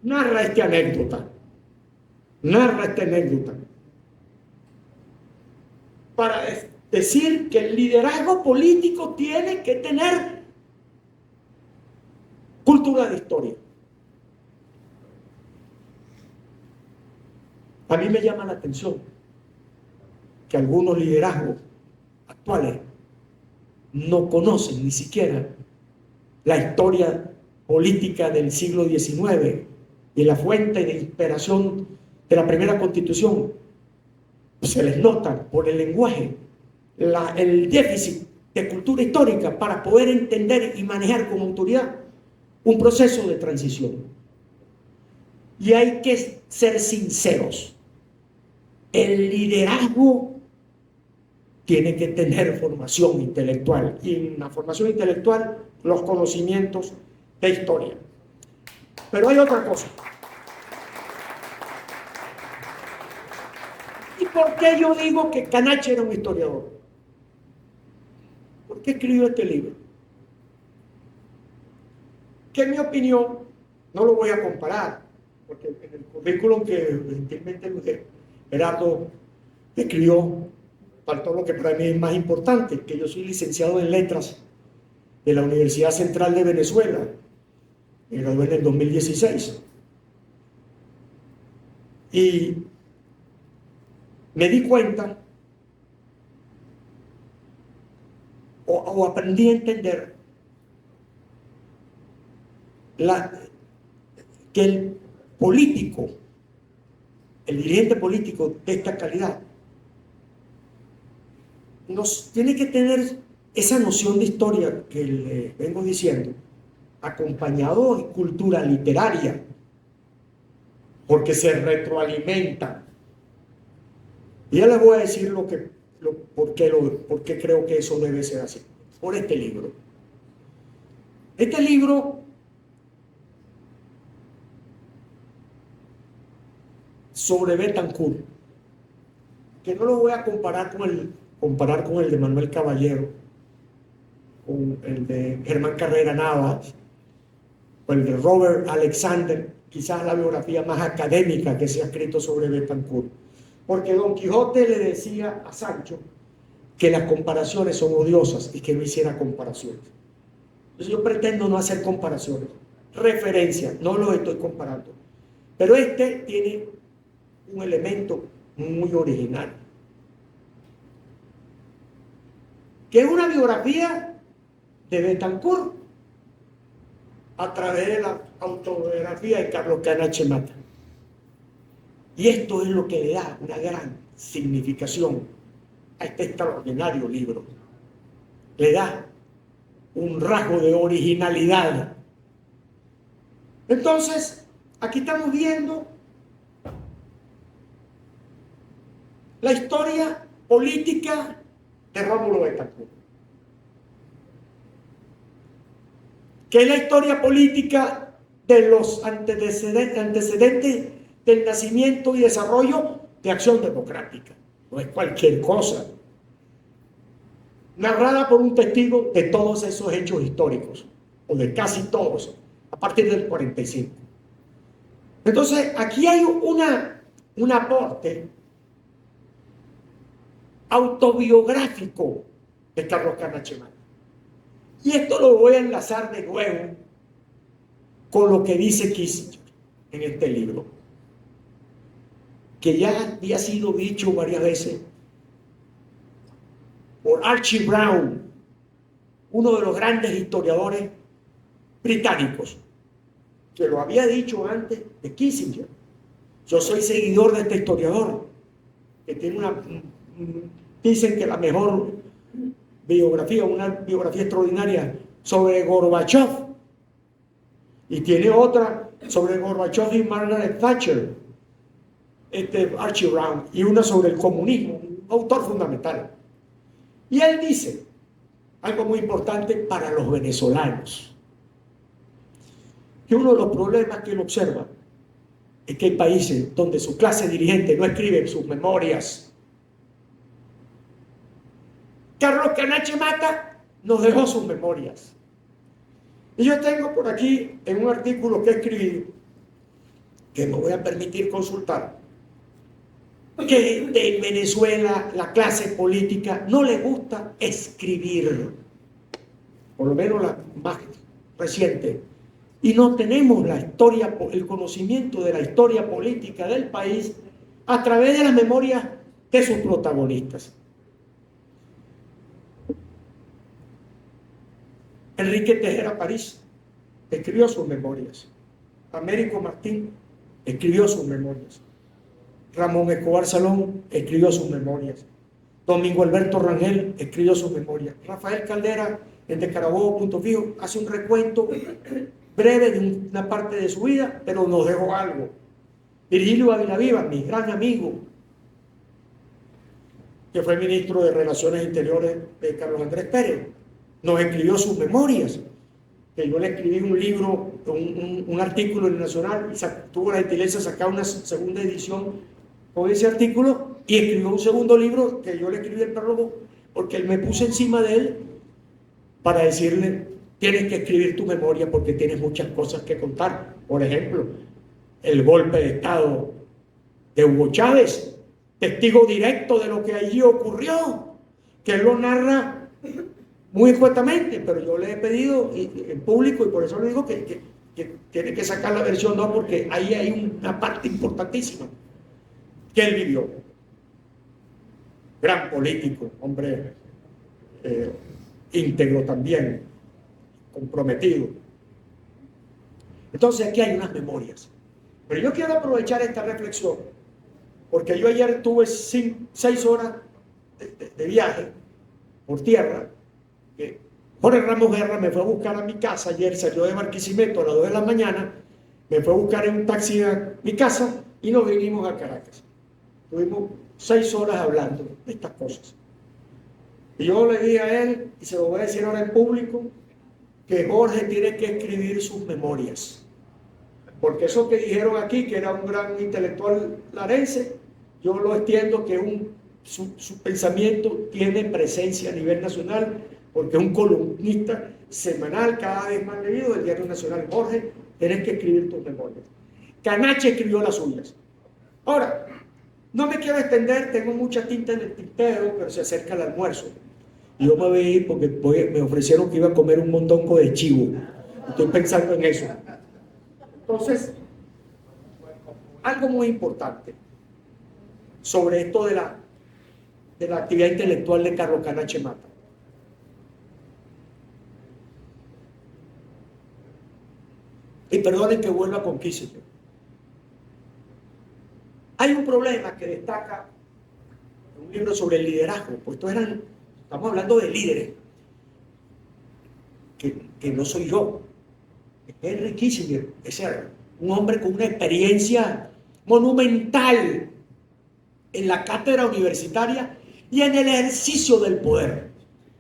narra esta anécdota para decir que el liderazgo político tiene que tener cultura de historia. A mí me llama la atención que algunos liderazgos actuales no conocen ni siquiera la historia política del siglo XIX y la fuente de inspiración de la primera Constitución. Se les nota por el lenguaje el déficit de cultura histórica para poder entender y manejar con autoridad un proceso de transición. Y hay que ser sinceros. El liderazgo tiene que tener formación intelectual, y en la formación intelectual los conocimientos de historia. Pero hay otra cosa. ¿Y por qué yo digo que Canache era un historiador? ¿Por qué escribió este libro? Que en mi opinión, no lo voy a comparar, porque en el currículum que gentilmente Gerardo escribió, faltó lo que para mí es más importante, que yo soy licenciado en Letras de la Universidad Central de Venezuela, me gradué en el 2016. Y me di cuenta, o aprendí a entender, que el político, el dirigente político de esta calidad, tiene que tener esa noción de historia que le vengo diciendo, acompañado de cultura literaria, porque se retroalimenta. Y ya les voy a decir por qué creo que eso debe ser así. Por este libro. Este libro sobre Betancourt, que no lo voy a comparar con el de Manuel Caballero, con el de Germán Carrera Navas, o el de Robert Alexander, quizás la biografía más académica que se ha escrito sobre Betancourt. Porque Don Quijote le decía a Sancho que las comparaciones son odiosas y que no hiciera comparaciones. Entonces yo pretendo no hacer comparaciones, referencias, no los estoy comparando. Pero este tiene un elemento muy original. que es una biografía de Betancourt a través de la autobiografía de Carlos Canache Mata. Y esto es lo que le da una gran significación a este extraordinario libro. Le da un rasgo de originalidad. Entonces, aquí estamos viendo la historia política de Rómulo Betancourt, que es la historia política de los antecedentes del nacimiento y desarrollo de Acción Democrática. No es cualquier cosa. Narrada por un testigo de todos esos hechos históricos, o de casi todos, a partir del 45. Entonces, aquí hay un aporte autobiográfico de Carlos Canache Mata. Y esto lo voy a enlazar de nuevo con lo que dice Kissinger en este libro, que ya había sido dicho varias veces por Archie Brown, uno de los grandes historiadores británicos, que lo había dicho antes de Kissinger. Yo soy seguidor de este historiador, que tiene dicen que la mejor biografía, una biografía extraordinaria sobre Gorbachev, y tiene otra sobre Gorbachev y Margaret Thatcher, Archie Brown, y una sobre el comunismo, un autor fundamental. Y él dice algo muy importante para los venezolanos, que uno de los problemas que él observa es que hay países donde su clase dirigente no escribe sus memorias. Carlos Canache Mata nos dejó sus memorias. Y yo tengo por aquí, en un artículo que escribí, que me voy a permitir consultar, que en Venezuela la clase política no le gusta escribir, por lo menos la más reciente, y no tenemos la historia, el conocimiento de la historia política del país a través de las memorias de sus protagonistas. Enrique Tejera París escribió sus memorias. Américo Martín escribió sus memorias. Ramón Escobar Salón escribió sus memorias. Domingo Alberto Rangel escribió sus memorias. Rafael Caldera, en De Carabobo, Punto Fijo, hace un recuento breve de una parte de su vida, pero nos dejó algo. Virgilio Ávila Viva, mi gran amigo, que fue ministro de Relaciones Interiores de Carlos Andrés Pérez, nos escribió sus memorias, que yo le escribí un libro, un artículo en el Nacional, y tuvo la gentileza de sacar una segunda edición con ese artículo, y escribió un segundo libro que yo le escribí el prólogo, porque él me puse encima de él para decirle: tienes que escribir tu memoria porque tienes muchas cosas que contar. Por ejemplo, el golpe de Estado de Hugo Chávez, testigo directo de lo que allí ocurrió, que él lo narra muy escuetamente, pero yo le he pedido en público, y por eso le digo que tiene que sacar la versión 2, porque ahí hay una parte importantísima que él vivió. Gran político, hombre íntegro también, comprometido. Entonces aquí hay unas memorias. Pero yo quiero aprovechar esta reflexión, porque yo ayer tuve 6 horas de viaje por tierra. Jorge Ramos Guerra me fue a buscar a mi casa ayer, salió de Barquisimeto a las 2 de la mañana, me fue a buscar en un taxi a mi casa y nos vinimos a Caracas. Tuvimos 6 horas hablando de estas cosas. Y yo le dije a él, y se lo voy a decir ahora en público, que Jorge tiene que escribir sus memorias. Porque eso que dijeron aquí, que era un gran intelectual larense, yo lo entiendo que su pensamiento tiene presencia a nivel nacional, porque es un columnista semanal, cada vez más leído, del Diario Nacional. Jorge, tienes que escribir tus memorias. Canache escribió las suyas. Ahora, no me quiero extender, tengo mucha tinta en el tintero, pero se acerca el almuerzo. Y yo me voy a ir porque me ofrecieron que iba a comer un mondongo de chivo. Estoy pensando en eso. Entonces, algo muy importante sobre esto de la actividad intelectual de Carlos Canache Mata. perdonen que vuelva con Kissinger. Hay un problema que destaca un libro sobre el liderazgo, pues estamos hablando de líderes, que no soy yo, es Henry Kissinger, es un hombre con una experiencia monumental en la cátedra universitaria y en el ejercicio del poder.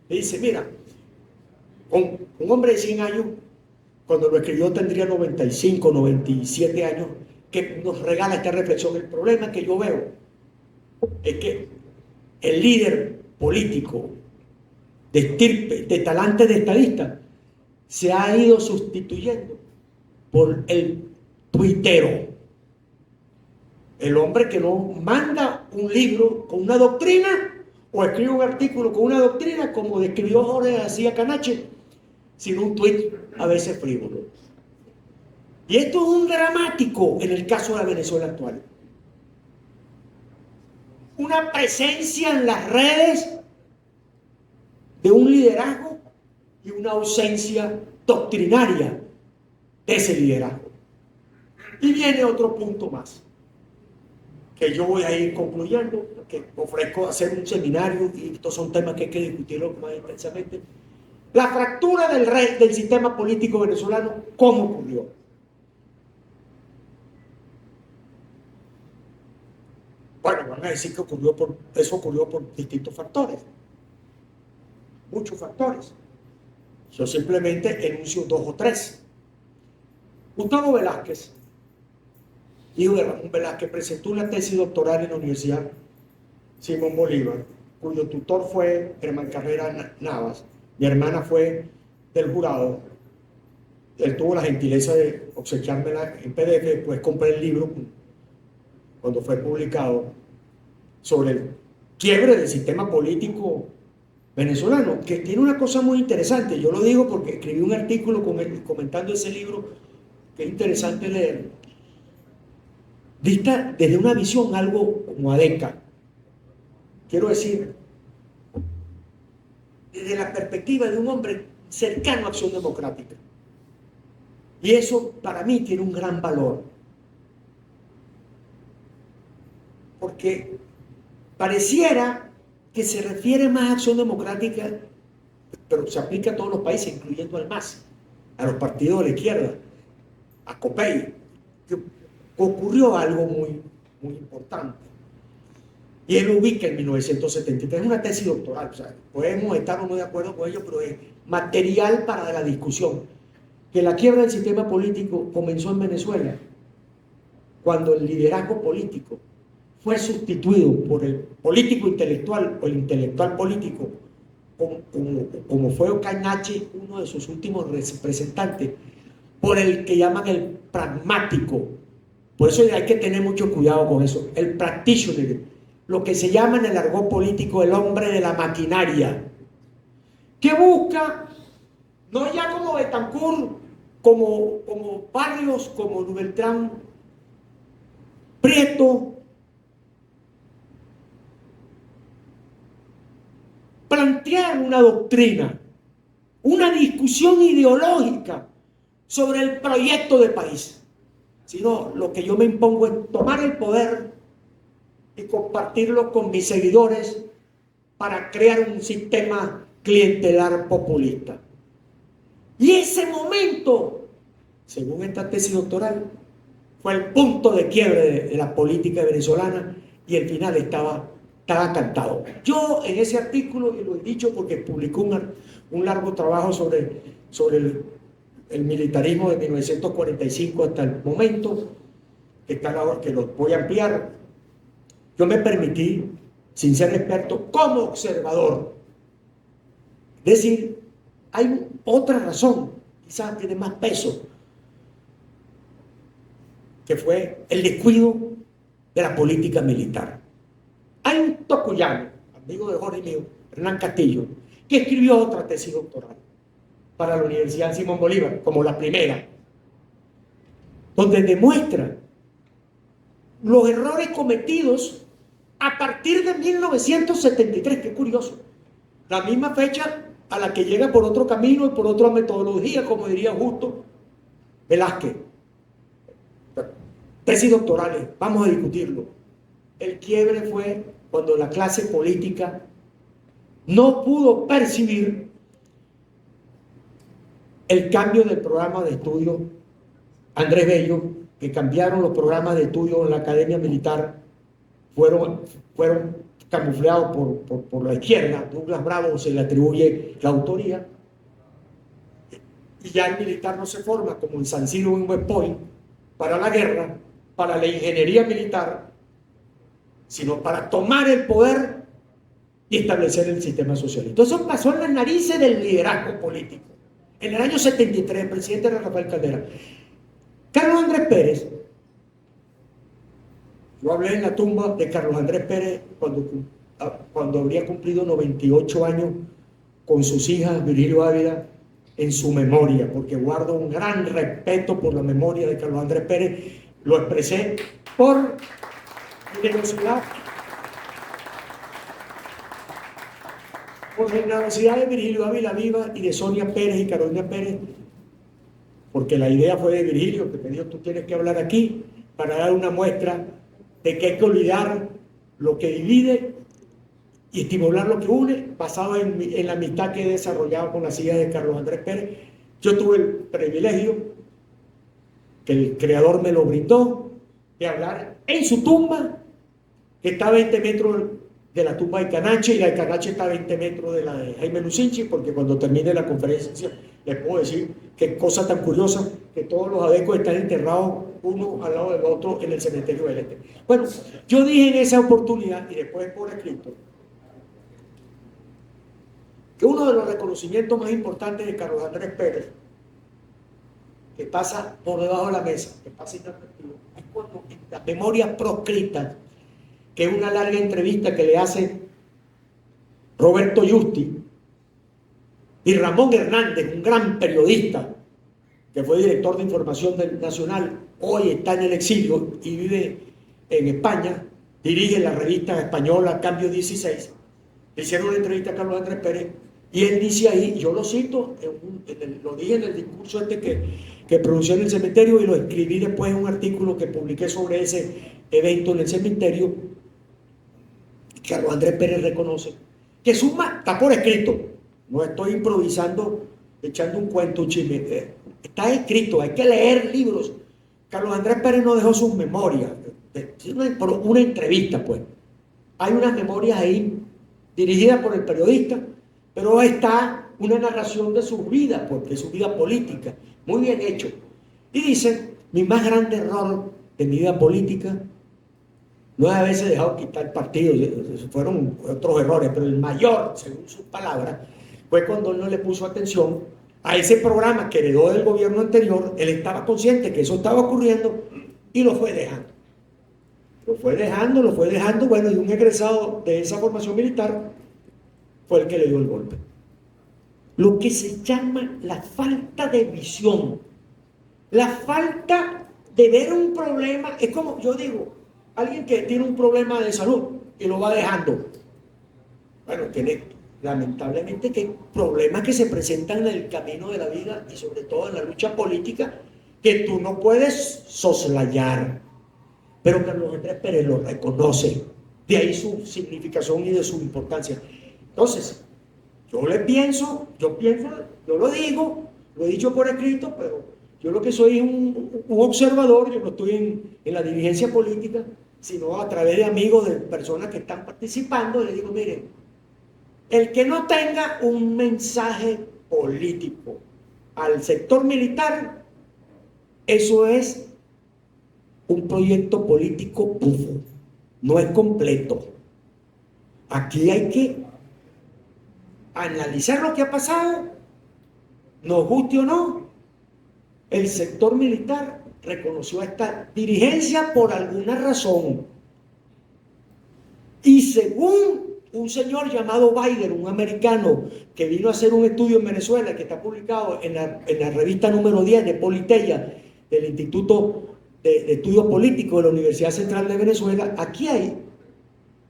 Le dice, mira, un hombre de 100 años, cuando lo escribió tendría 95, 97 años, que nos regala esta reflexión. El problema que yo veo es que el líder político de estirpe, de talante de estadista, se ha ido sustituyendo por el tuitero. El hombre que no manda un libro con una doctrina o escribe un artículo con una doctrina, como describió Jorge García Canache, sino un tuit a veces frívolo. Y esto es un dramático en el caso de la Venezuela actual. Una presencia en las redes de un liderazgo y una ausencia doctrinaria de ese liderazgo. Y viene otro punto más, que yo voy a ir concluyendo, que ofrezco hacer un seminario, y estos son temas que hay que discutirlo más intensamente. La fractura del sistema político venezolano, ¿cómo ocurrió? Bueno, van a decir que eso ocurrió por distintos factores, muchos factores. Yo simplemente enuncio 2 o 3. Gustavo Velázquez, hijo de Ramón Velázquez, presentó una tesis doctoral en la Universidad Simón Bolívar, cuyo tutor fue Germán Carrera Navas. Mi hermana fue del jurado. Él tuvo la gentileza de obsequiármela en PDF, después compré el libro cuando fue publicado, sobre el quiebre del sistema político venezolano, que tiene una cosa muy interesante. Yo lo digo porque escribí un artículo comentando ese libro, que es interesante leer. Vista desde una visión algo como adeca. Quiero decir, desde la perspectiva de un hombre cercano a Acción Democrática. Y eso para mí tiene un gran valor. Porque pareciera que se refiere más a Acción Democrática, pero se aplica a todos los países, incluyendo al MAS, a los partidos de la izquierda, a COPEI, que ocurrió algo muy, muy importante. Y él lo ubica en 1973, es una tesis doctoral, o sea, podemos estar o no de acuerdo con ello, pero es material para la discusión. Que la quiebra del sistema político comenzó en Venezuela, cuando el liderazgo político fue sustituido por el político intelectual o el intelectual político, como fue Ocañache, uno de sus últimos representantes, por el que llaman el pragmático. Por eso hay que tener mucho cuidado con eso. El practitioner, lo que se llama en el argot político el hombre de la maquinaria, que busca, no ya como Betancourt, como Barrios, como Beltrán Prieto, plantear una doctrina, una discusión ideológica sobre el proyecto de país, sino lo que yo me impongo es tomar el poder y compartirlo con mis seguidores para crear un sistema clientelar populista. Y ese momento, según esta tesis doctoral, fue el punto de quiebre de la política venezolana, y el final estaba cantado. Yo en ese artículo, y lo he dicho porque publicó un largo trabajo sobre el militarismo de 1945 hasta el momento, que lo voy a ampliar. Yo me permití, sin ser experto, como observador, decir, hay otra razón, quizás tiene más peso, que fue el descuido de la política militar. Hay un tocuyano, amigo de Jorge mío, Hernán Castillo, que escribió otra tesis doctoral para la Universidad Simón Bolívar, como la primera, donde demuestra los errores cometidos a partir de 1973, qué curioso, la misma fecha a la que llega por otro camino y por otra metodología, como diría justo Velázquez, tesis doctorales, vamos a discutirlo. El quiebre fue cuando la clase política no pudo percibir el cambio del programa de estudio Andrés Bello, que cambiaron los programas de estudio en la Academia Militar, fueron camuflados por la izquierda. Douglas Bravo se le atribuye la autoría, y ya el militar no se forma como en San Siro o en West Point para la guerra, para la ingeniería militar, sino para tomar el poder y establecer el sistema socialista. Eso pasó en las narices del liderazgo político. En el año 73, el presidente era Rafael Caldera. Carlos Andrés Pérez, yo hablé en la tumba de Carlos Andrés Pérez cuando habría cumplido 98 años con sus hijas, Virgilio Ávila, en su memoria, porque guardo un gran respeto por la memoria de Carlos Andrés Pérez. Lo expresé por generosidad, de Virgilio Ávila Viva y de Sonia Pérez y Carolina Pérez, porque la idea fue de Virgilio, que me dijo: tú tienes que hablar aquí para dar una muestra de que hay que olvidar lo que divide y estimular lo que une, basado en la amistad que he desarrollado con las hijas de Carlos Andrés Pérez. Yo tuve el privilegio, que el creador me lo brindó, de hablar en su tumba, que está a 20 metros de la tumba de Canache, y la de Canache está a 20 metros de la de Jaime Lucinchi, porque cuando termine la conferencia les puedo decir qué cosa tan curiosa, que todos los adecos están enterrados uno al lado del otro en el cementerio del Este. Bueno, yo dije en esa oportunidad, y después por escrito, que uno de los reconocimientos más importantes de Carlos Andrés Pérez, que pasa por debajo de la mesa, que pasa inadvertido, es cuando en las memorias proscritas, que es una larga entrevista que le hace Roberto Justi y Ramón Hernández, un gran periodista que fue director de información del Nacional, hoy está en el exilio y vive en España, dirige la revista española Cambio 16. Le hicieron una entrevista a Carlos Andrés Pérez y él dice ahí, yo lo cito, lo dije en el discurso que pronuncié en el cementerio, y lo escribí después en un artículo que publiqué sobre ese evento en el cementerio. Carlos Andrés Pérez reconoce que suma, está por escrito, no estoy improvisando, echando un cuento, un chisme, está escrito, hay que leer libros. Carlos Andrés Pérez no dejó sus memorias, por una entrevista, pues. Hay unas memorias ahí dirigidas por el periodista, pero está una narración de su vida, porque es su vida política, muy bien hecho. Y dice: mi más grande error de mi vida política no es haberse dejado quitar el partido, fueron otros errores, pero el mayor, según sus palabras, fue cuando él no le puso atención a ese programa que heredó del gobierno anterior. Él estaba consciente que eso estaba ocurriendo y lo fue dejando. Lo fue dejando, bueno, y un egresado de esa formación militar fue el que le dio el golpe. Lo que se llama la falta de visión, la falta de ver un problema. Es como, yo digo, alguien que tiene un problema de salud y lo va dejando. Bueno, tiene lamentablemente que problemas que se presentan en el camino de la vida y sobre todo en la lucha política que tú no puedes soslayar. Pero Carlos Andrés Pérez lo reconoce, de ahí su significación y de su importancia. Entonces, yo lo digo, lo he dicho por escrito, pero yo lo que soy es un observador. Yo no estoy en la dirigencia política, sino a través de amigos, de personas que están participando. Le digo: miren, el que no tenga un mensaje político al sector militar, eso es un proyecto político pufo, no es completo. Aquí hay que analizar lo que ha pasado, nos guste o no. El sector militar reconoció a esta dirigencia por alguna razón, y según un señor llamado Biden, un americano que vino a hacer un estudio en Venezuela, que está publicado en la revista número 10 de Politeia, del Instituto de Estudios Políticos de la Universidad Central de Venezuela, aquí hay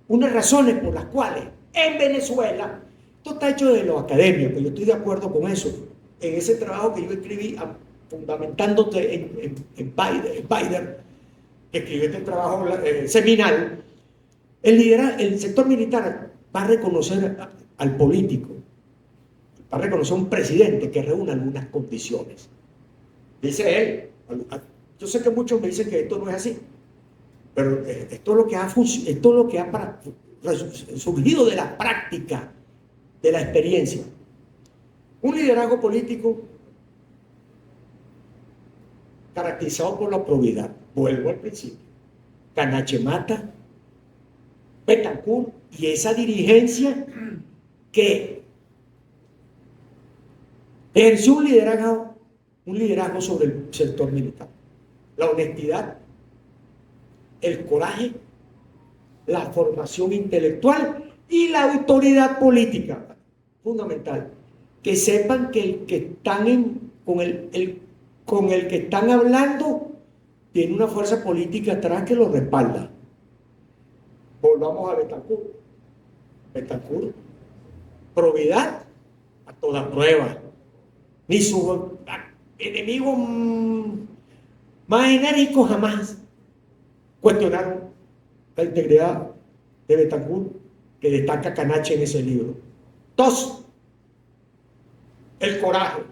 unas razones por las cuales en Venezuela, esto está hecho de los académicos, pero yo estoy de acuerdo con eso, en ese trabajo que yo escribí fundamentándote en Biden, que escribió este trabajo seminal, el sector militar va a reconocer al político, va a reconocer a un presidente que reúna algunas condiciones. Dice él, yo sé que muchos me dicen que esto no es así, pero esto es lo que ha surgido de la práctica, de la experiencia. Un liderazgo político caracterizado por la probidad. Vuelvo al principio. Canache Mata, Betancur y esa dirigencia que ejerció un liderazgo sobre el sector militar. La honestidad, el coraje, la formación intelectual y la autoridad política. Fundamental. Que sepan que el que están con el que están hablando tiene una fuerza política atrás que lo respalda. Volvamos a Betancur. Betancur, probidad a toda prueba. Ni sus enemigos más enérgicos jamás cuestionaron la integridad de Betancur, que destaca Canache en ese libro. 2, el coraje.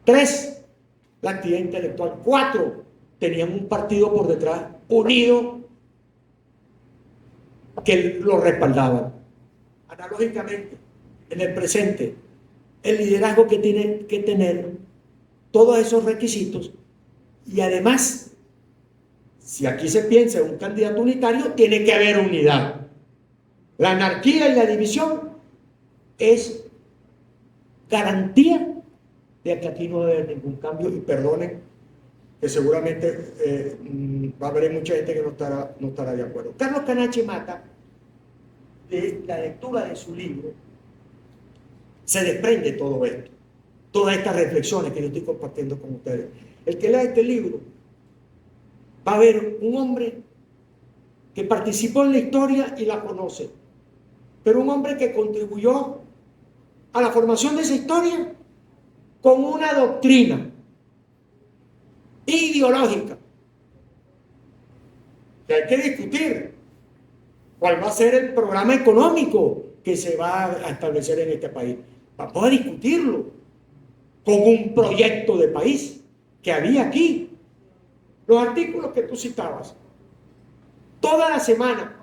3, la actividad intelectual. 4, tenían un partido por detrás unido que lo respaldaban. Analógicamente, en el presente, el liderazgo que tiene que tener todos esos requisitos, y además, si aquí se piensa en un candidato unitario, tiene que haber unidad. La anarquía y la división es garantía de que aquí no va a haber ningún cambio, y perdonen que seguramente va a haber mucha gente que no estará de acuerdo. Carlos Canache Mata, de la lectura de su libro, se desprende todo esto, todas estas reflexiones que yo estoy compartiendo con ustedes. El que lea este libro va a ver un hombre que participó en la historia y la conoce, pero un hombre que contribuyó a la formación de esa historia con una doctrina ideológica que hay que discutir cuál va a ser el programa económico que se va a establecer en este país. Vamos a discutirlo con un proyecto de país que había aquí. Los artículos que tú citabas, toda la semana,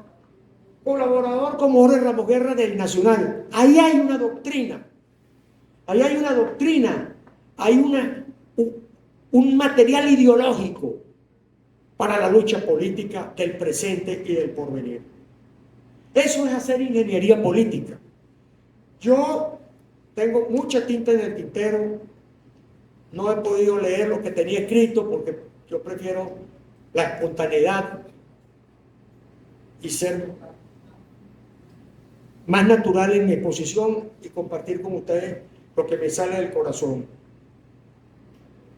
colaborador como Jorge Ramos Guerra del Nacional, ahí hay una doctrina, hay un material ideológico para la lucha política del presente y del porvenir. Eso es hacer ingeniería política. Yo tengo mucha tinta en el tintero, no he podido leer lo que tenía escrito porque yo prefiero la espontaneidad y ser más natural en mi exposición y compartir con ustedes lo que me sale del corazón,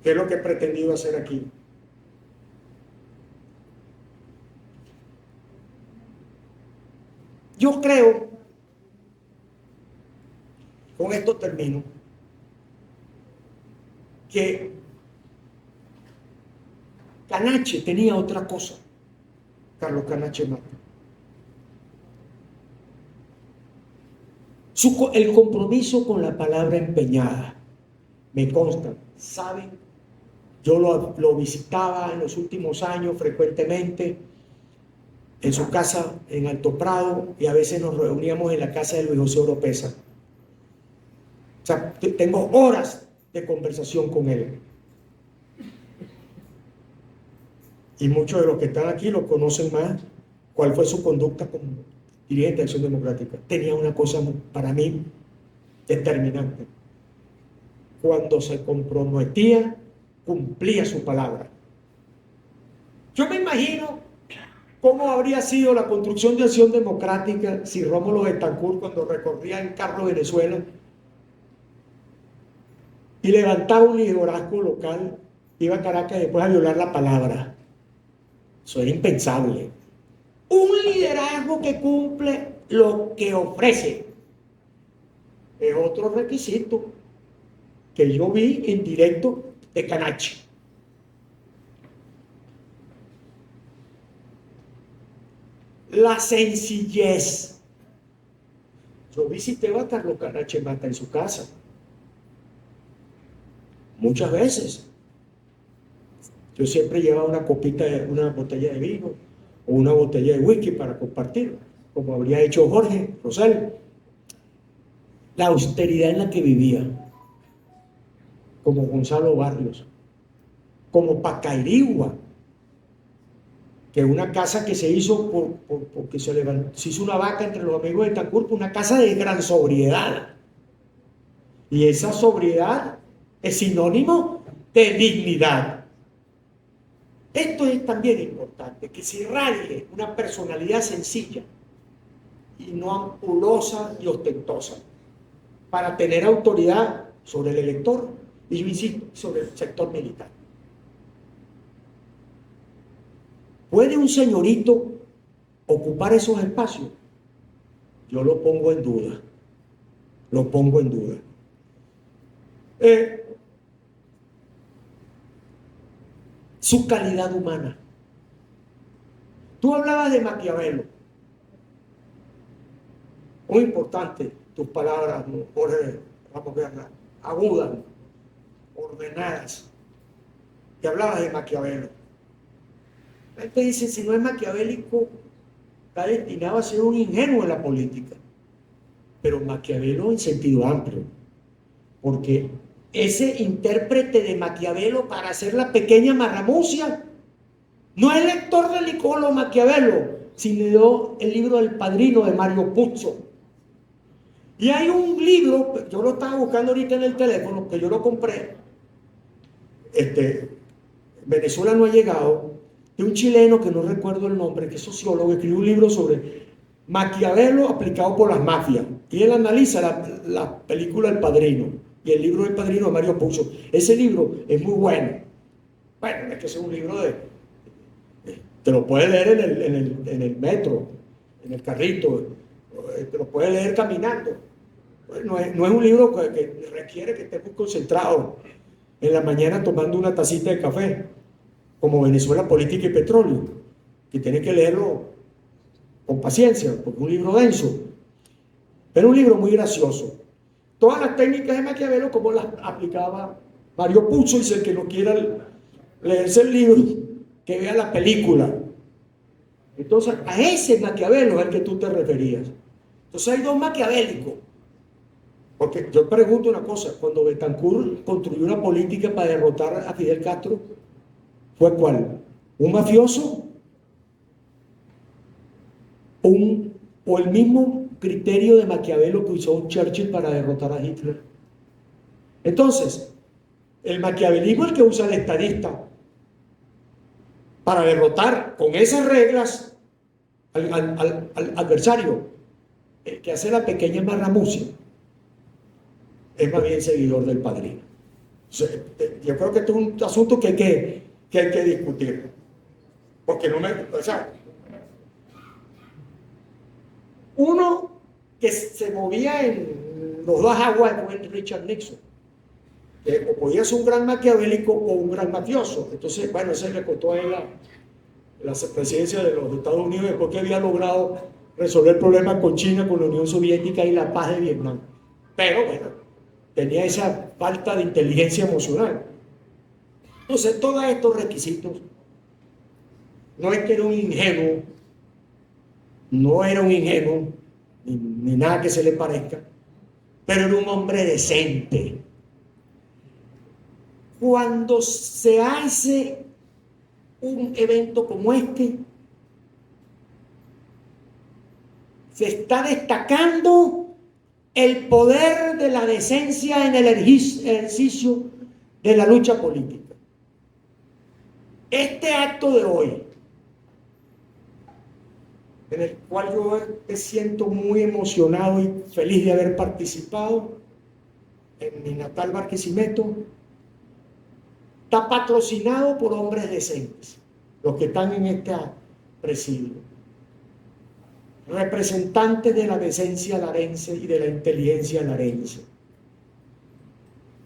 que es lo que he pretendido hacer aquí. Yo creo, con esto termino, que Canache tenía otra cosa, Carlos Canache Mata. El compromiso con la palabra empeñada, me consta, saben, yo lo visitaba en los últimos años frecuentemente en su casa en Alto Prado, y a veces nos reuníamos en la casa de Luis José Oropesa. O sea, tengo horas de conversación con él. Y muchos de los que están aquí lo conocen más, cuál fue su conducta como dirigente de Acción Democrática. Tenía una cosa para mí determinante. Cuando se comprometía, cumplía su palabra. Yo me imagino cómo habría sido la construcción de Acción Democrática si Rómulo Betancourt, cuando recorría en carro Venezuela y levantaba un liderazgo local, iba a Caracas y después a violar la palabra. Eso era impensable. Un liderazgo que cumple lo que ofrece es otro requisito que yo vi en directo de Canache. la sencillez. Yo visité a Carlos Carache Mata en su casa muchas veces. Yo siempre llevaba una botella de vino o una botella de whisky para compartir, como habría hecho Jorge Rosell. La austeridad en la que vivía, como Gonzalo Barrios, como Pacairigua, que una casa que se hizo porque se hizo una vaca entre los amigos de Tancurpo, una casa de gran sobriedad. Y esa sobriedad es sinónimo de dignidad. Esto es también importante, que se irradie una personalidad sencilla y no ampulosa y ostentosa, para tener autoridad sobre el elector y, yo insisto, sobre el sector militar. ¿Puede un señorito ocupar esos espacios? Yo lo pongo en duda. Lo pongo en duda. Su calidad humana. Tú hablabas de Maquiavelo. Muy importante tus palabras, Jorge Ramos Guerra, agudas, ordenadas. Y hablabas de Maquiavelo. La gente dice, si no es maquiavélico, está destinado a ser un ingenuo en la política. Pero Maquiavelo en sentido amplio, porque ese intérprete de Maquiavelo para hacer la pequeña marramucia no es lector de Niccolò Maquiavelo, sino el libro del Padrino de Mario Puzo. Y hay un libro, yo lo estaba buscando ahorita en el teléfono, que yo lo compré, Venezuela no ha llegado, de un chileno que no recuerdo el nombre, que es sociólogo, escribió un libro sobre Maquiavelo aplicado por las mafias. Y él analiza la película El Padrino y el libro del Padrino de Mario Puzo. Ese libro es muy bueno. Bueno, es que es un libro te lo puedes leer en el metro, en el carrito, te lo puedes leer caminando. No es un libro que requiere que estés muy concentrado en la mañana tomando una tacita de café, como Venezuela, Política y Petróleo, que tienes que leerlo con paciencia, porque es un libro denso, pero un libro muy gracioso. Todas las técnicas de Maquiavelo, como las aplicaba Mario Puzo, y si el que no quiera leerse el libro, que vea la película. Entonces, a ese Maquiavelo es al que tú te referías. Entonces, hay dos maquiavélicos. Porque yo pregunto una cosa, cuando Betancourt construyó una política para derrotar a Fidel Castro, ¿fue cuál? ¿Un mafioso? ¿O el mismo criterio de Maquiavelo que usó Churchill para derrotar a Hitler? Entonces, el maquiavelismo es el que usa el estadista para derrotar con esas reglas al adversario. El que hace la pequeña marramucia es más bien seguidor del Padrino. O sea, yo creo que este es un asunto que hay que discutir. Porque uno que se movía en los dos aguas fue Richard Nixon. O podía ser un gran maquiavélico o un gran mafioso. Entonces, bueno, eso le costó a él la presidencia de los Estados Unidos después que había logrado resolver el problema con China, con la Unión Soviética y la paz de Vietnam. Pero bueno, tenía esa falta de inteligencia emocional. Entonces, todos estos requisitos, no es que era un ingenuo, no era un ingenuo, ni nada que se le parezca, pero era un hombre decente. Cuando se hace un evento como este, se está destacando el poder de la decencia en el ejercicio de la lucha política. Este acto de hoy, en el cual yo me siento muy emocionado y feliz de haber participado en mi natal Barquisimeto, está patrocinado por hombres decentes, los que están en este presidio, representantes de la decencia larense y de la inteligencia larense,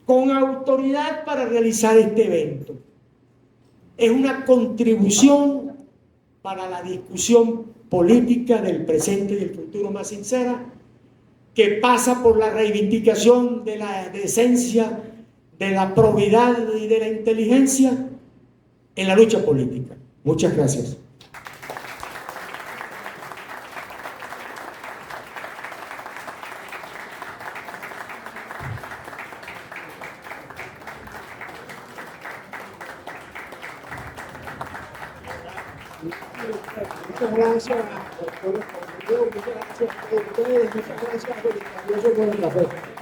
con autoridad para realizar este evento. Es una contribución para la discusión política del presente y del futuro más sincera, que pasa por la reivindicación de la decencia, de la probidad y de la inteligencia en la lucha política. Muchas gracias. Muchas gracias, doctor. Muchas gracias a ustedes, muchas gracias por el café.